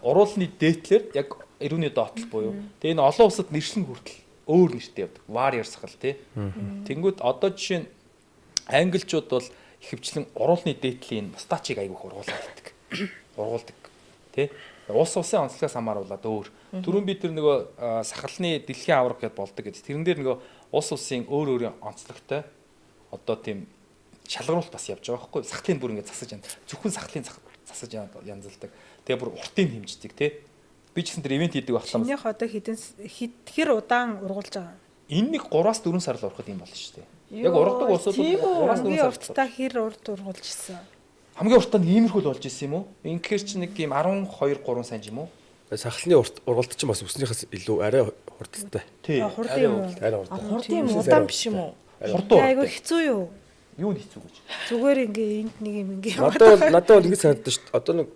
Уруулны дээтлэр яг ирүүний доотл буюу тэгээ энэ олон улсад нэршлэн хүртэл өөр нэртэй явдаг. Warrior сахал тий. Тэнгүүд одоо жишээ нь англичууд бол ихэвчлэн уруулны дээдлийн мустачиг айгүйх ургуулдаг тий. Улсын онцлогоос хамааруулаад өөр. Түрүүн би тэр нөгөө сахалны дэлхийн авраг гэдээ болдог гэдэг. Тэрэн дээр нөгөө улс улсын өөр онцлогтой одоо тийм шалгаруулалт бас явж байгаа байхгүй. Сахлын бүр ингээд засаж байна. Зөвхөн сахлын засаж янзалдаг. Тэгээ бүр уртын хэмждэг тий. Би ч гэсэн тэр ивент хийдэг багтлаа. Чинийх одоо хэр удаан ургуулж байгаа? Энэ нэг 3-4 сар л урахад юм болно шүү дээ. Яг ургадаг улсууд 3-4 сар. Уртаа хэр урт ургуулж ирсэн? Хамгийн уртаа нэг иймэрхүү л болж исэн юм уу? Инхээр чи нэг юм 12-3 сая юм уу? Сахалны ургалт чинь бас өснийхээс илүү арай хурдтай. Тий. Хурдан юм уу? Арай хурдан. Хурдан юм удаан биш юм уу? Хурдан. Айгу хэцүү юу? Юу нь хэцүү гэж? Зүгээр ингээ энд нэг юм ингээ. Надад бол ингэ санагдаж шүү дээ. Одоо нэг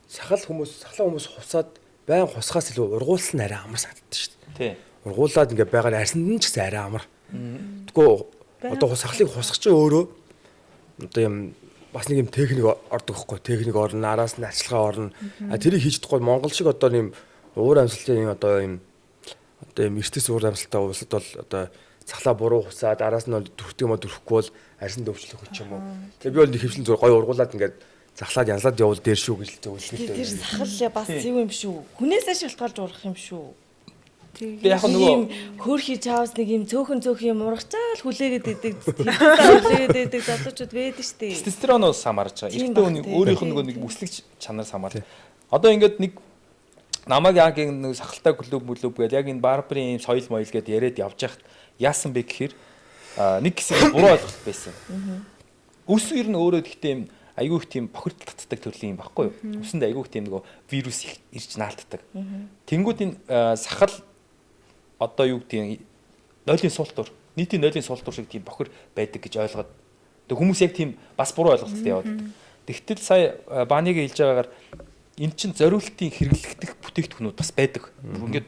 сахлаа хүмүүс хусаад байн хусгаас илүү ургуулсан арай амар санагдаж шүү дээ. Тий. Ургуулад ингээ байгаад арсанд нь ч гэсэн арай амар. Тэгвэл одоо сахлыг хусах чинь өөрөө одоо юм бас нэг юм техник ордог байхгүй. Техник орно, араас нь арчилгаа орно. Тэрийг хийж чадахгүй Монгол шиг одоо юм уур амьсгалын одоо юм эртэс уур амьсгалтай улсад бол одоо цахлаа буруу хусаад араас нь дөрөвдөг юм дөрөхгүй бол арсанд өвчлөх хүч юм уу. Тэгээ би бол нэг хөвчлэн зур гоё ургуулад ингээд цахлаад янзлаад явуул дээр шүү гэж зөвлөсөн. Тэр сахал бас зөв юм шүү. Хүнээсээ шалтгаалж урах юм шүү. Тэгээ яг нөгөө хөөрхий чаавс нэг юм цөөхөн юм ургачаал хүлээгээд идэг. Хүлээгээд идэг залуучууд байдаг шүү дээ. Тестостероноос хамаарч байгаа. Эртний үнийг өөрийнх нь нэг бүслэг чанаас хамаарч. Одоо ингээд нэг намайг яг нэг сахалтай клуб гэдэг яг энэ барбарын соёл моёл гэдээ яриад явж байхад яасан бэ гэхээр нэг хэсэг буруу ойлголт байсан. Үс ер нь өөрөө гэхдээ юм айгүй их тийм бохирдол татдаг төрлийн юм баггүй юу? Үсэнд айгүй их тийм нөгөө вирус ирж наалтдаг. Тэнгүүд энэ сахал одоо юу гэдэг нойлын суултур, нийтийн нойлын суултур шиг тийм бохир байдаг гэж ойлгоод. Тэг хүмүүс яг тийм бас буруу ойлголттой яваад. Тэгтэл сая Баниг хэлж байгаагаар эн чин зориултын хэрэглэгдэх бүтээгдэхүүнүүд бас байдаг. Ингээд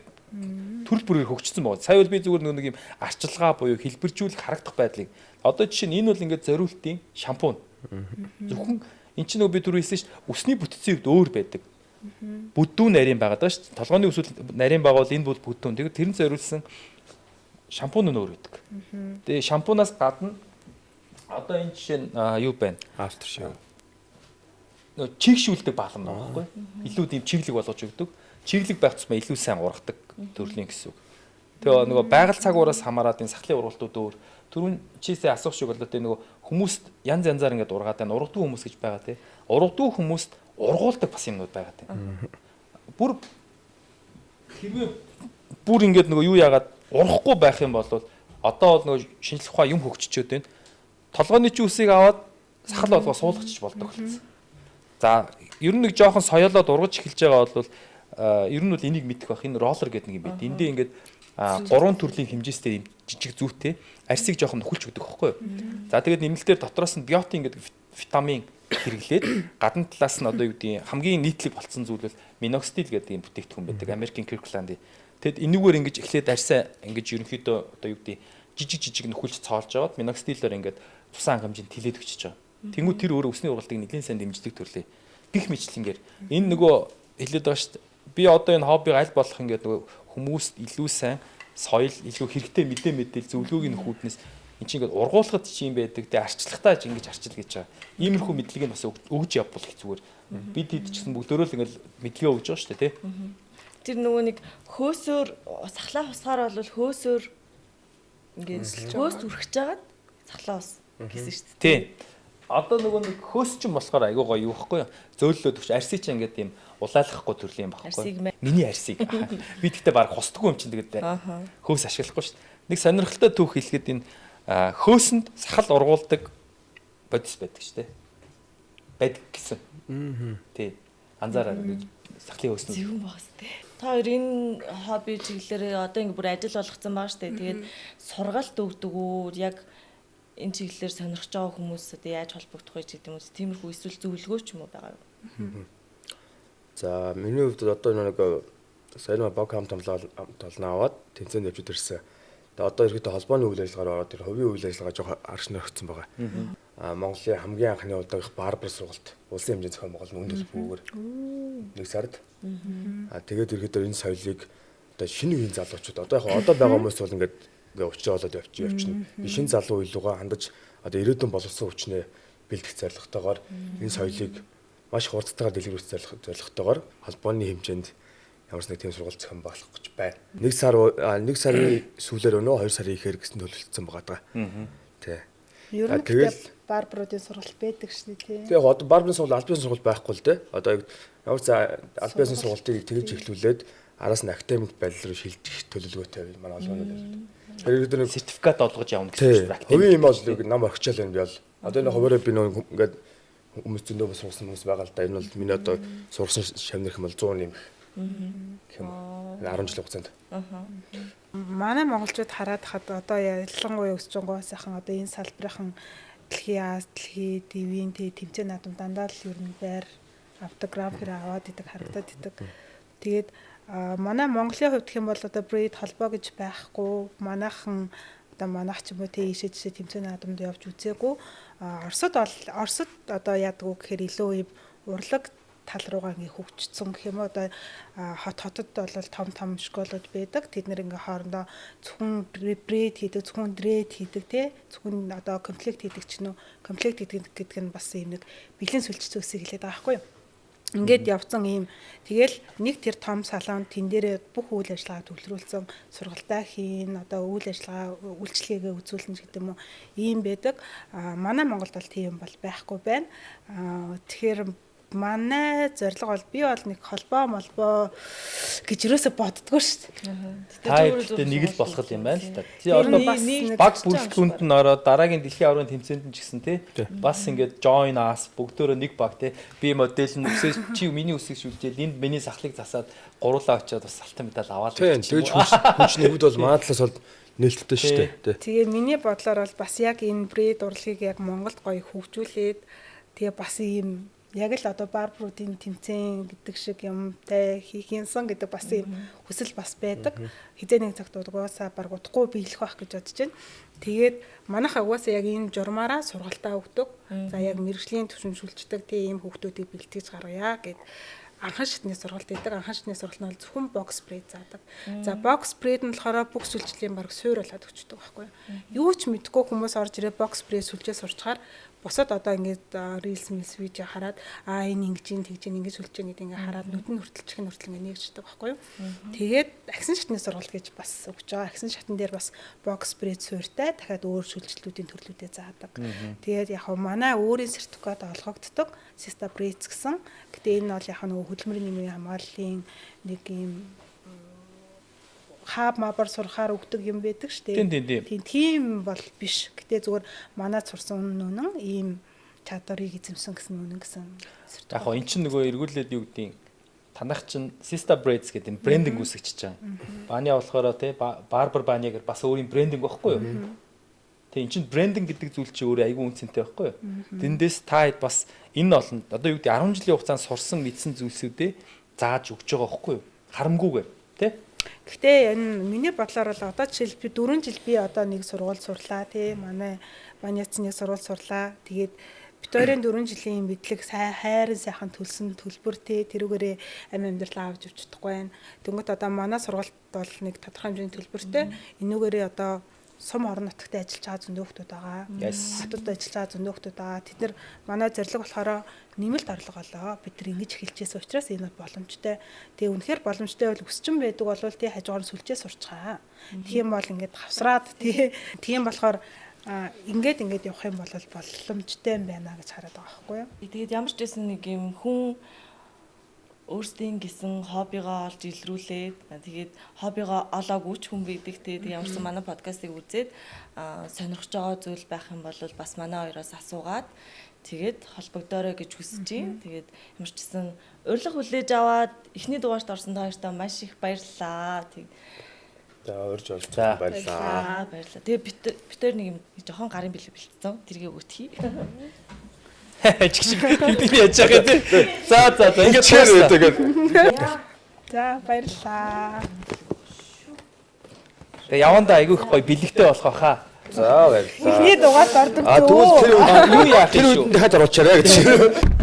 төрөл бүрээр хөгжсөн байна. Сая бол би зүгээр нэг юм арчилгаа буюу хэлбэржүүлэх харагдах байдлыг. Одоо жишээ нь энэ бол ингээд зориултын шампунь. Зөвхөн эн чинь нөгөө би түрүү хэлсэн шүү дээ. Үсний бүтцийн хувьд өөр байдаг. Бүдүүн нарийн байгаа даа шүү дээ. Толгойн үсэл нарийн байгаа бол энэ бол бүдүүн. Тэгээд тэрэн зориулсан шампунь нь өөр байдаг. Тэгээ шампунаас гадна одоо энэ жишээ нь юу байна? After shave. Нөгөө чигшүүлдэг баалам байгаа байхгүй? Илүү тийм чиглэг болгож өгдөг. Чиглэг байх тусмаа илүү сайн ургадаг төрлийн гэсэн үг. Тэгээ нөгөө байгаль цагуураас хамаарат энэ сахлын ургалтууд өөр. Түрүүн чийсээ асуух шиг болоо тэ нөгөө хүмүүст янз янзаар ингээд ургаад байна. Ургадаг хүмүүс гэж байгаа тий. Ургадаг хүмүүст ургуулдаг бас юмнууд байгаа тий. Бүр хэрвээ бүр ингээд нөгөө юу яагаад ургахгүй байх юм бол одоо бол нөгөө шинжлэх ухаан юм хөгжчөөд байна. Толгойн чи үсийг аваад сахал болгоо суулгачих болдог болсон. За ер нь нэг жоохон соёолоод ургаж эхэлж байгаа бол ер нь бол энийг мэдэх байх. Энэ роллер гэдэг нэг юм байт. Эндээ ингээд 3 төрлийн хэмжээстэй жижиг зүйтэй арсыг жоохон нөхөлж өгдөг байхгүй юу. За тэгээд нэмэлтээр дотроос нь биотин гэдэг витамин хэрэглээд гадна талаас нь одоо юу гэдэг хамгийн нийтлэг болцсон зүйл бол миноксидил гэдэг юм бүтээгдэхүүн байдаг. Америкийн Kirkland. Тэгэд энүүгээр ингэж эхлээд арьсаа ингэж ерөнхийдөө одоо юу гэдэг жижиг нөхөлж цоолж аваад миноксидилээр ингэж цусан хангамжинд тэлээд өчөж байгаа. Тэнгүү тэр өөрөө өсний ургалтыг нэлийн сайн дэмждэг төрлөө. Гэх мэтлэнгээр энэ нөгөө хэлээд байгаа шүү дээ. Би одоо энэ хоббиг аль болох ингээд нөгөө хүмүүст илүү сайн соёл, илүү хэрэгтэй мэдээлэл зөвлөгөөгийн нөхүүднээс эн чинь ингээд ургуулгад чи юм байдаг. Тэгээ арчлахтаа ч ингэж арчил гэж байгаа. Иймэрхүү мэдлэгийг бас өгж явбал их зүгээр. Бид хэд ч гэсэн бүгдөө л ингээд мэдлэгээ өгж байгаа шүү дээ, тий. Тэр нөгөө нэг хөөсөөр сахлаа хусгаар бол хөөсөөр ингээд хөөс үрхэж жагаад сахлаа ус гэсэн шүү дээ. Тий. Одоо нөгөө нэг хөөс ч юм болохоор айгуу гоё юу байхгүй юу? Зөөллөөд өгч арсыг ч ингээд юм улаалгахгүй төрлийн юм байхгүй. Миний арсыг. Би тэгтээ баг хосдгүй юм чинь тэгээд хөөс ашиглахгүй шүү дээ. Нэг сонирхолтой түүх хэлэхэд энэ хөөсөнд сахал ургуулдаг бодис байдаг шүү дээ. Байдаг гэсэн. Тий. Анзаараа сахлын хөөс нь. Зөв багс тий. Та хоёр энэ хобби чиглэлээр одоо ингэ бүр ажил болгоцсон байгаа шүү дээ. Тэгээд сургалт өгдөг үү? Яг энэ чиглэлээр сонирхож байгаа хүмүүс одоо яаж холбогдох вэ гэдэг юм уу? Тиймэрхүү эсвэл зөвлөгөө ч юм уу байгаа юу? За миний хувьд одоо нэг сайн баг хамтламжлал аваад тэнцэн явж ирсэн. Тэгээ одоо ерөөдөө холбооны үйл ажиллагаар ороод тэр хувийн үйл ажиллагаа жоохон арч нөрөгцсөн байгаа. Монголын хамгийн анхны удаагийнх барбар сургалт улсын хэмжээний зохион байгуулалт үнд төлбөрөөр нэг сард. Тэгээд ерөөдөө энэ соёлыг одоо шинэ үеийн залуучууд одоо яг одоо байгаа хүмүүс бол ингээд өвчөө болоод явчихна. Шинэ залуу илүүгээ хандаж одоо ирээдүйн боловсон хүчнээ бэлдэх зорилготойгоор энэ соёлыг маш хурдтайгаар дэлгэрүүлэх зорилготойгоор холбооны хэмжээнд ямар нэг тийм сургалт зохион байгуулах гэж байна. Нэг сарын сүүлээр өнөө 2 сарын ихээр гэсэн төлөвлөсөн байгаа даа. Тий. Ер нь тэгэл барбаруудын сургалт байдаг шнэ тий. Тэгээ одоо барбарын сургалт аль биесийн сургалт байхгүй л дээ. Одоо ямар ч аль биесийн сургалтыг тэгж эхлүүлээд араас нь академик байдал руу шилжих төлөвлөгөөтэй манай олгонууд байна. Тэр сертификат олгож явна гэсэн чинь. Хувийн юм олж нам орхичаал байна би бол. Одоо энэ хуваараа би нөө ингээд хүмүүс зөндөө сурсан хүмүүс байгаа л да. Энэ бол миний одоо сурсан шавнырх юм бол 100 юм. Гэм 10 жилийн хугацаанд. Манай монголчууд хараад хад одоо ялангуяа өсч байгаа сайхан одоо энэ салбарын дэлхийн Аз, дэлхийн ТV-ийн тэмцээн наадам дандаа л ер нь байр авдаг, гран при аваад идэг харагдаад идэг. Тэгээд манай Монголын хувьд гэх юм бол одоо брейд холбоо гэж байхгүй. Манайхан одоо манайх ч юм уу тийшээ тэмцээн наадамд явж үзээгүй. Оросд одоо яадаг уу гэхээр илүү юм урлаг тал руугаа ингээ хөгжсөн гэх юм уу одоо хотод бол том школууд байдаг. Тэд нэр ингээ хоорондоо зөвхөн брейд хийдэг, зөвхөн дрейд хийдэг тий. Зөвхөн одоо комплект хийдэг ч нөө комплект гэдэг нь бас юм нэг бэлэн сүлжцэн өсөй хэлээд байгаа байхгүй юу? Ингээд явцсан юм. Тэгэл нэг тэр том салон тэн дээрээ бүх үйл ажиллагаа төвлөрүүлсэн сургалтаа хийн, одоо үйл ажиллагаа үйлчлэгээ үзүүлнэ гэдэг юм уу ийм байдаг. Манай Монголд бол тийм бол байхгүй байна. Тэгэхээр манай зорилго бол би бол нэг холбоо гэж юусоо боддгоо шүү дээ. Тэгээд нэг л болох юм байна л та. Тий одоо баг бүрэлдэхүүнд нь ороод дараагийн дэлхийн аврагын тэмцээнд нь ч гэсэн тий бас ингээд join us бүгдөө нэг баг тий би модель нь өсөж чи миний үсгийг шүлжээл энд миний сахлыг засаад гуруулаа очиод бас салтан медаль аваад гэж хүч нэгд бол манай талаас бол нээлттэй шүү дээ. Тэгээ миний бодлоор бол бас яг энэ брейд урлагийг яг Монголд гоё хөгжүүлээд тэгээ бас ийм яг л одоо барбаруудын тэмцээн гэдэг шиг юмтай хийх юмсан гэдэг бас юм хүсэл бас байдаг. Хизээ нэг цагт угаасаа баг удахгүй биелэх байх гэж бодож байна. Тэгээд манайхаа угаасаа яг энэ журмаараа сургалтаа өгдөг. За яг мэрэгжлийн төвшинжүүлждэг тийм хүүхдүүдийг бэлтгэж гаргая гэд анхан шатны сургалт хийдэг. Анхан шатны сургалт нь бол зөвхөн бокс спрей заадаг. За бокс спрейд нь болохоор бүх сүлжлийн баг суйруулад өгчдөг байхгүй юу? Юу ч мэдгүй хүмүүс орж ирээ бокс спрей сүлжээ сурчаар босоод одоо ингээд reels видео хараад энэ ингэж тэгж сүлжээ гэдэг ингээд хараад нүдэн хүртэлчих ингээд нэгждэг байхгүй юу? Тэгээд агсан шатны сургалт гэж бас өгч байгаа. Агсан шатн дээр бас бокс спрей суйртай дахиад өөр сүлжлүүдийн төрлүүдээ заадаг. Тэгээд яг манай өөрийн сертификат олгогддог. Sista Braids гэсэн. Гэтэ энэ бол яг нөгөө хөдөлмөрийн нэмийн хамгааллын нэг юм хаб мабар сурахаар өгдөг юм байдаг шүү дээ. Тийм бол биш. Гэтэ зүгээр манад сурсан үнэн ийм чадварыг эзэмсэн гэсэн үнэн гэсэн. Яг хоо эн чинь нөгөө эргүүлээд юу гэдгийг та танах чинь Sister Braids гэдэг энэ брендинг үүсгэж чагаа. Баня болохоор те Barber Banya гэр бас өөрийн брендинг байхгүй юу? Тэгээ эн чинь брендинг гэдэг зүйл чинь өөрөө айгүй үнцэнтэй байхгүй юу? Тэндээс та хэд бас энэ олонд одоо юу гэдэг 10 жилийн хугацаанд сурсан мэдсэн зүйлсүүдээ зааж өгч байгаа байхгүй юу? Харамгүйгээр тий? Гэхдээ энэ миний бодлоор бол одоо жишээл би 4 жил би одоо нэг сургууль сурлаа тий. Манай Баняц нэг сургууль сурлаа. Тэгээд Битүүрийн 4 жилийн мэдлэг хайрын сайхан төлсөн төлбөртэй тэрүүгээрээ амьдрал авч явж чадахгүй байна. Тэнгөт одоо манай сургуульд бол нэг тодорхой хэмжээний төлбөртэй. Энүүгээрээ одоо сум орон нутагт ажиллаж байгаа зөндөө хүмүүс байгаа. Хатад ажиллаж байгаа зөндөө хүмүүс байгаа. Тэд нар манай зорилго болохоор нэмэлт орлого олоо. Бид нар ингэж эхэлжээс учраас энэ бол боломжтой. Тэгээ үнэхээр боломжтой бол өсчин байдаг бол тий хажуугаар сүлжээ сурчгаа. Тийм бол ингээд хавсраад тийм болохоор ингээд явах юм бол боломжтой юм байна гэж хараад байгаа байхгүй юу. Тэгээд ямар ч байсан нэг юм хүн өөрсдийн гэсэн хоббигоо олж илрүүлээд тэгээд хоббигоо олоогүй ч хүн байдаг те ямар ч манай подкастыг үзээд сонирхож байгаа зүйл байх юм бол бас манай хоёроос асуугаад тэгээд холбогдоорой гэж хүсэж байна. Тэгээд ямар ч гэсэн урилга хүлээж аваад эхний дугаарт орсон та хоёртаа маш их баярлалаа. За урьж олж баярлалаа. Баярлалаа. Тэгээд битээр нэг юм жоохон гарын бэлэг бэлдсэн. Тэргээ өгөтгий. Чиг би яаж байгаа тий. За ингээд тэгээд. За баярлалаа. Тэгээ явандаа айгүй их гоё бэлэгтэй болох байхаа. За баярлалаа. Эхний дугаарт ордог. Тэгвэл юу яах вэ? Тэр үед дахиад оруулчаарай гэж.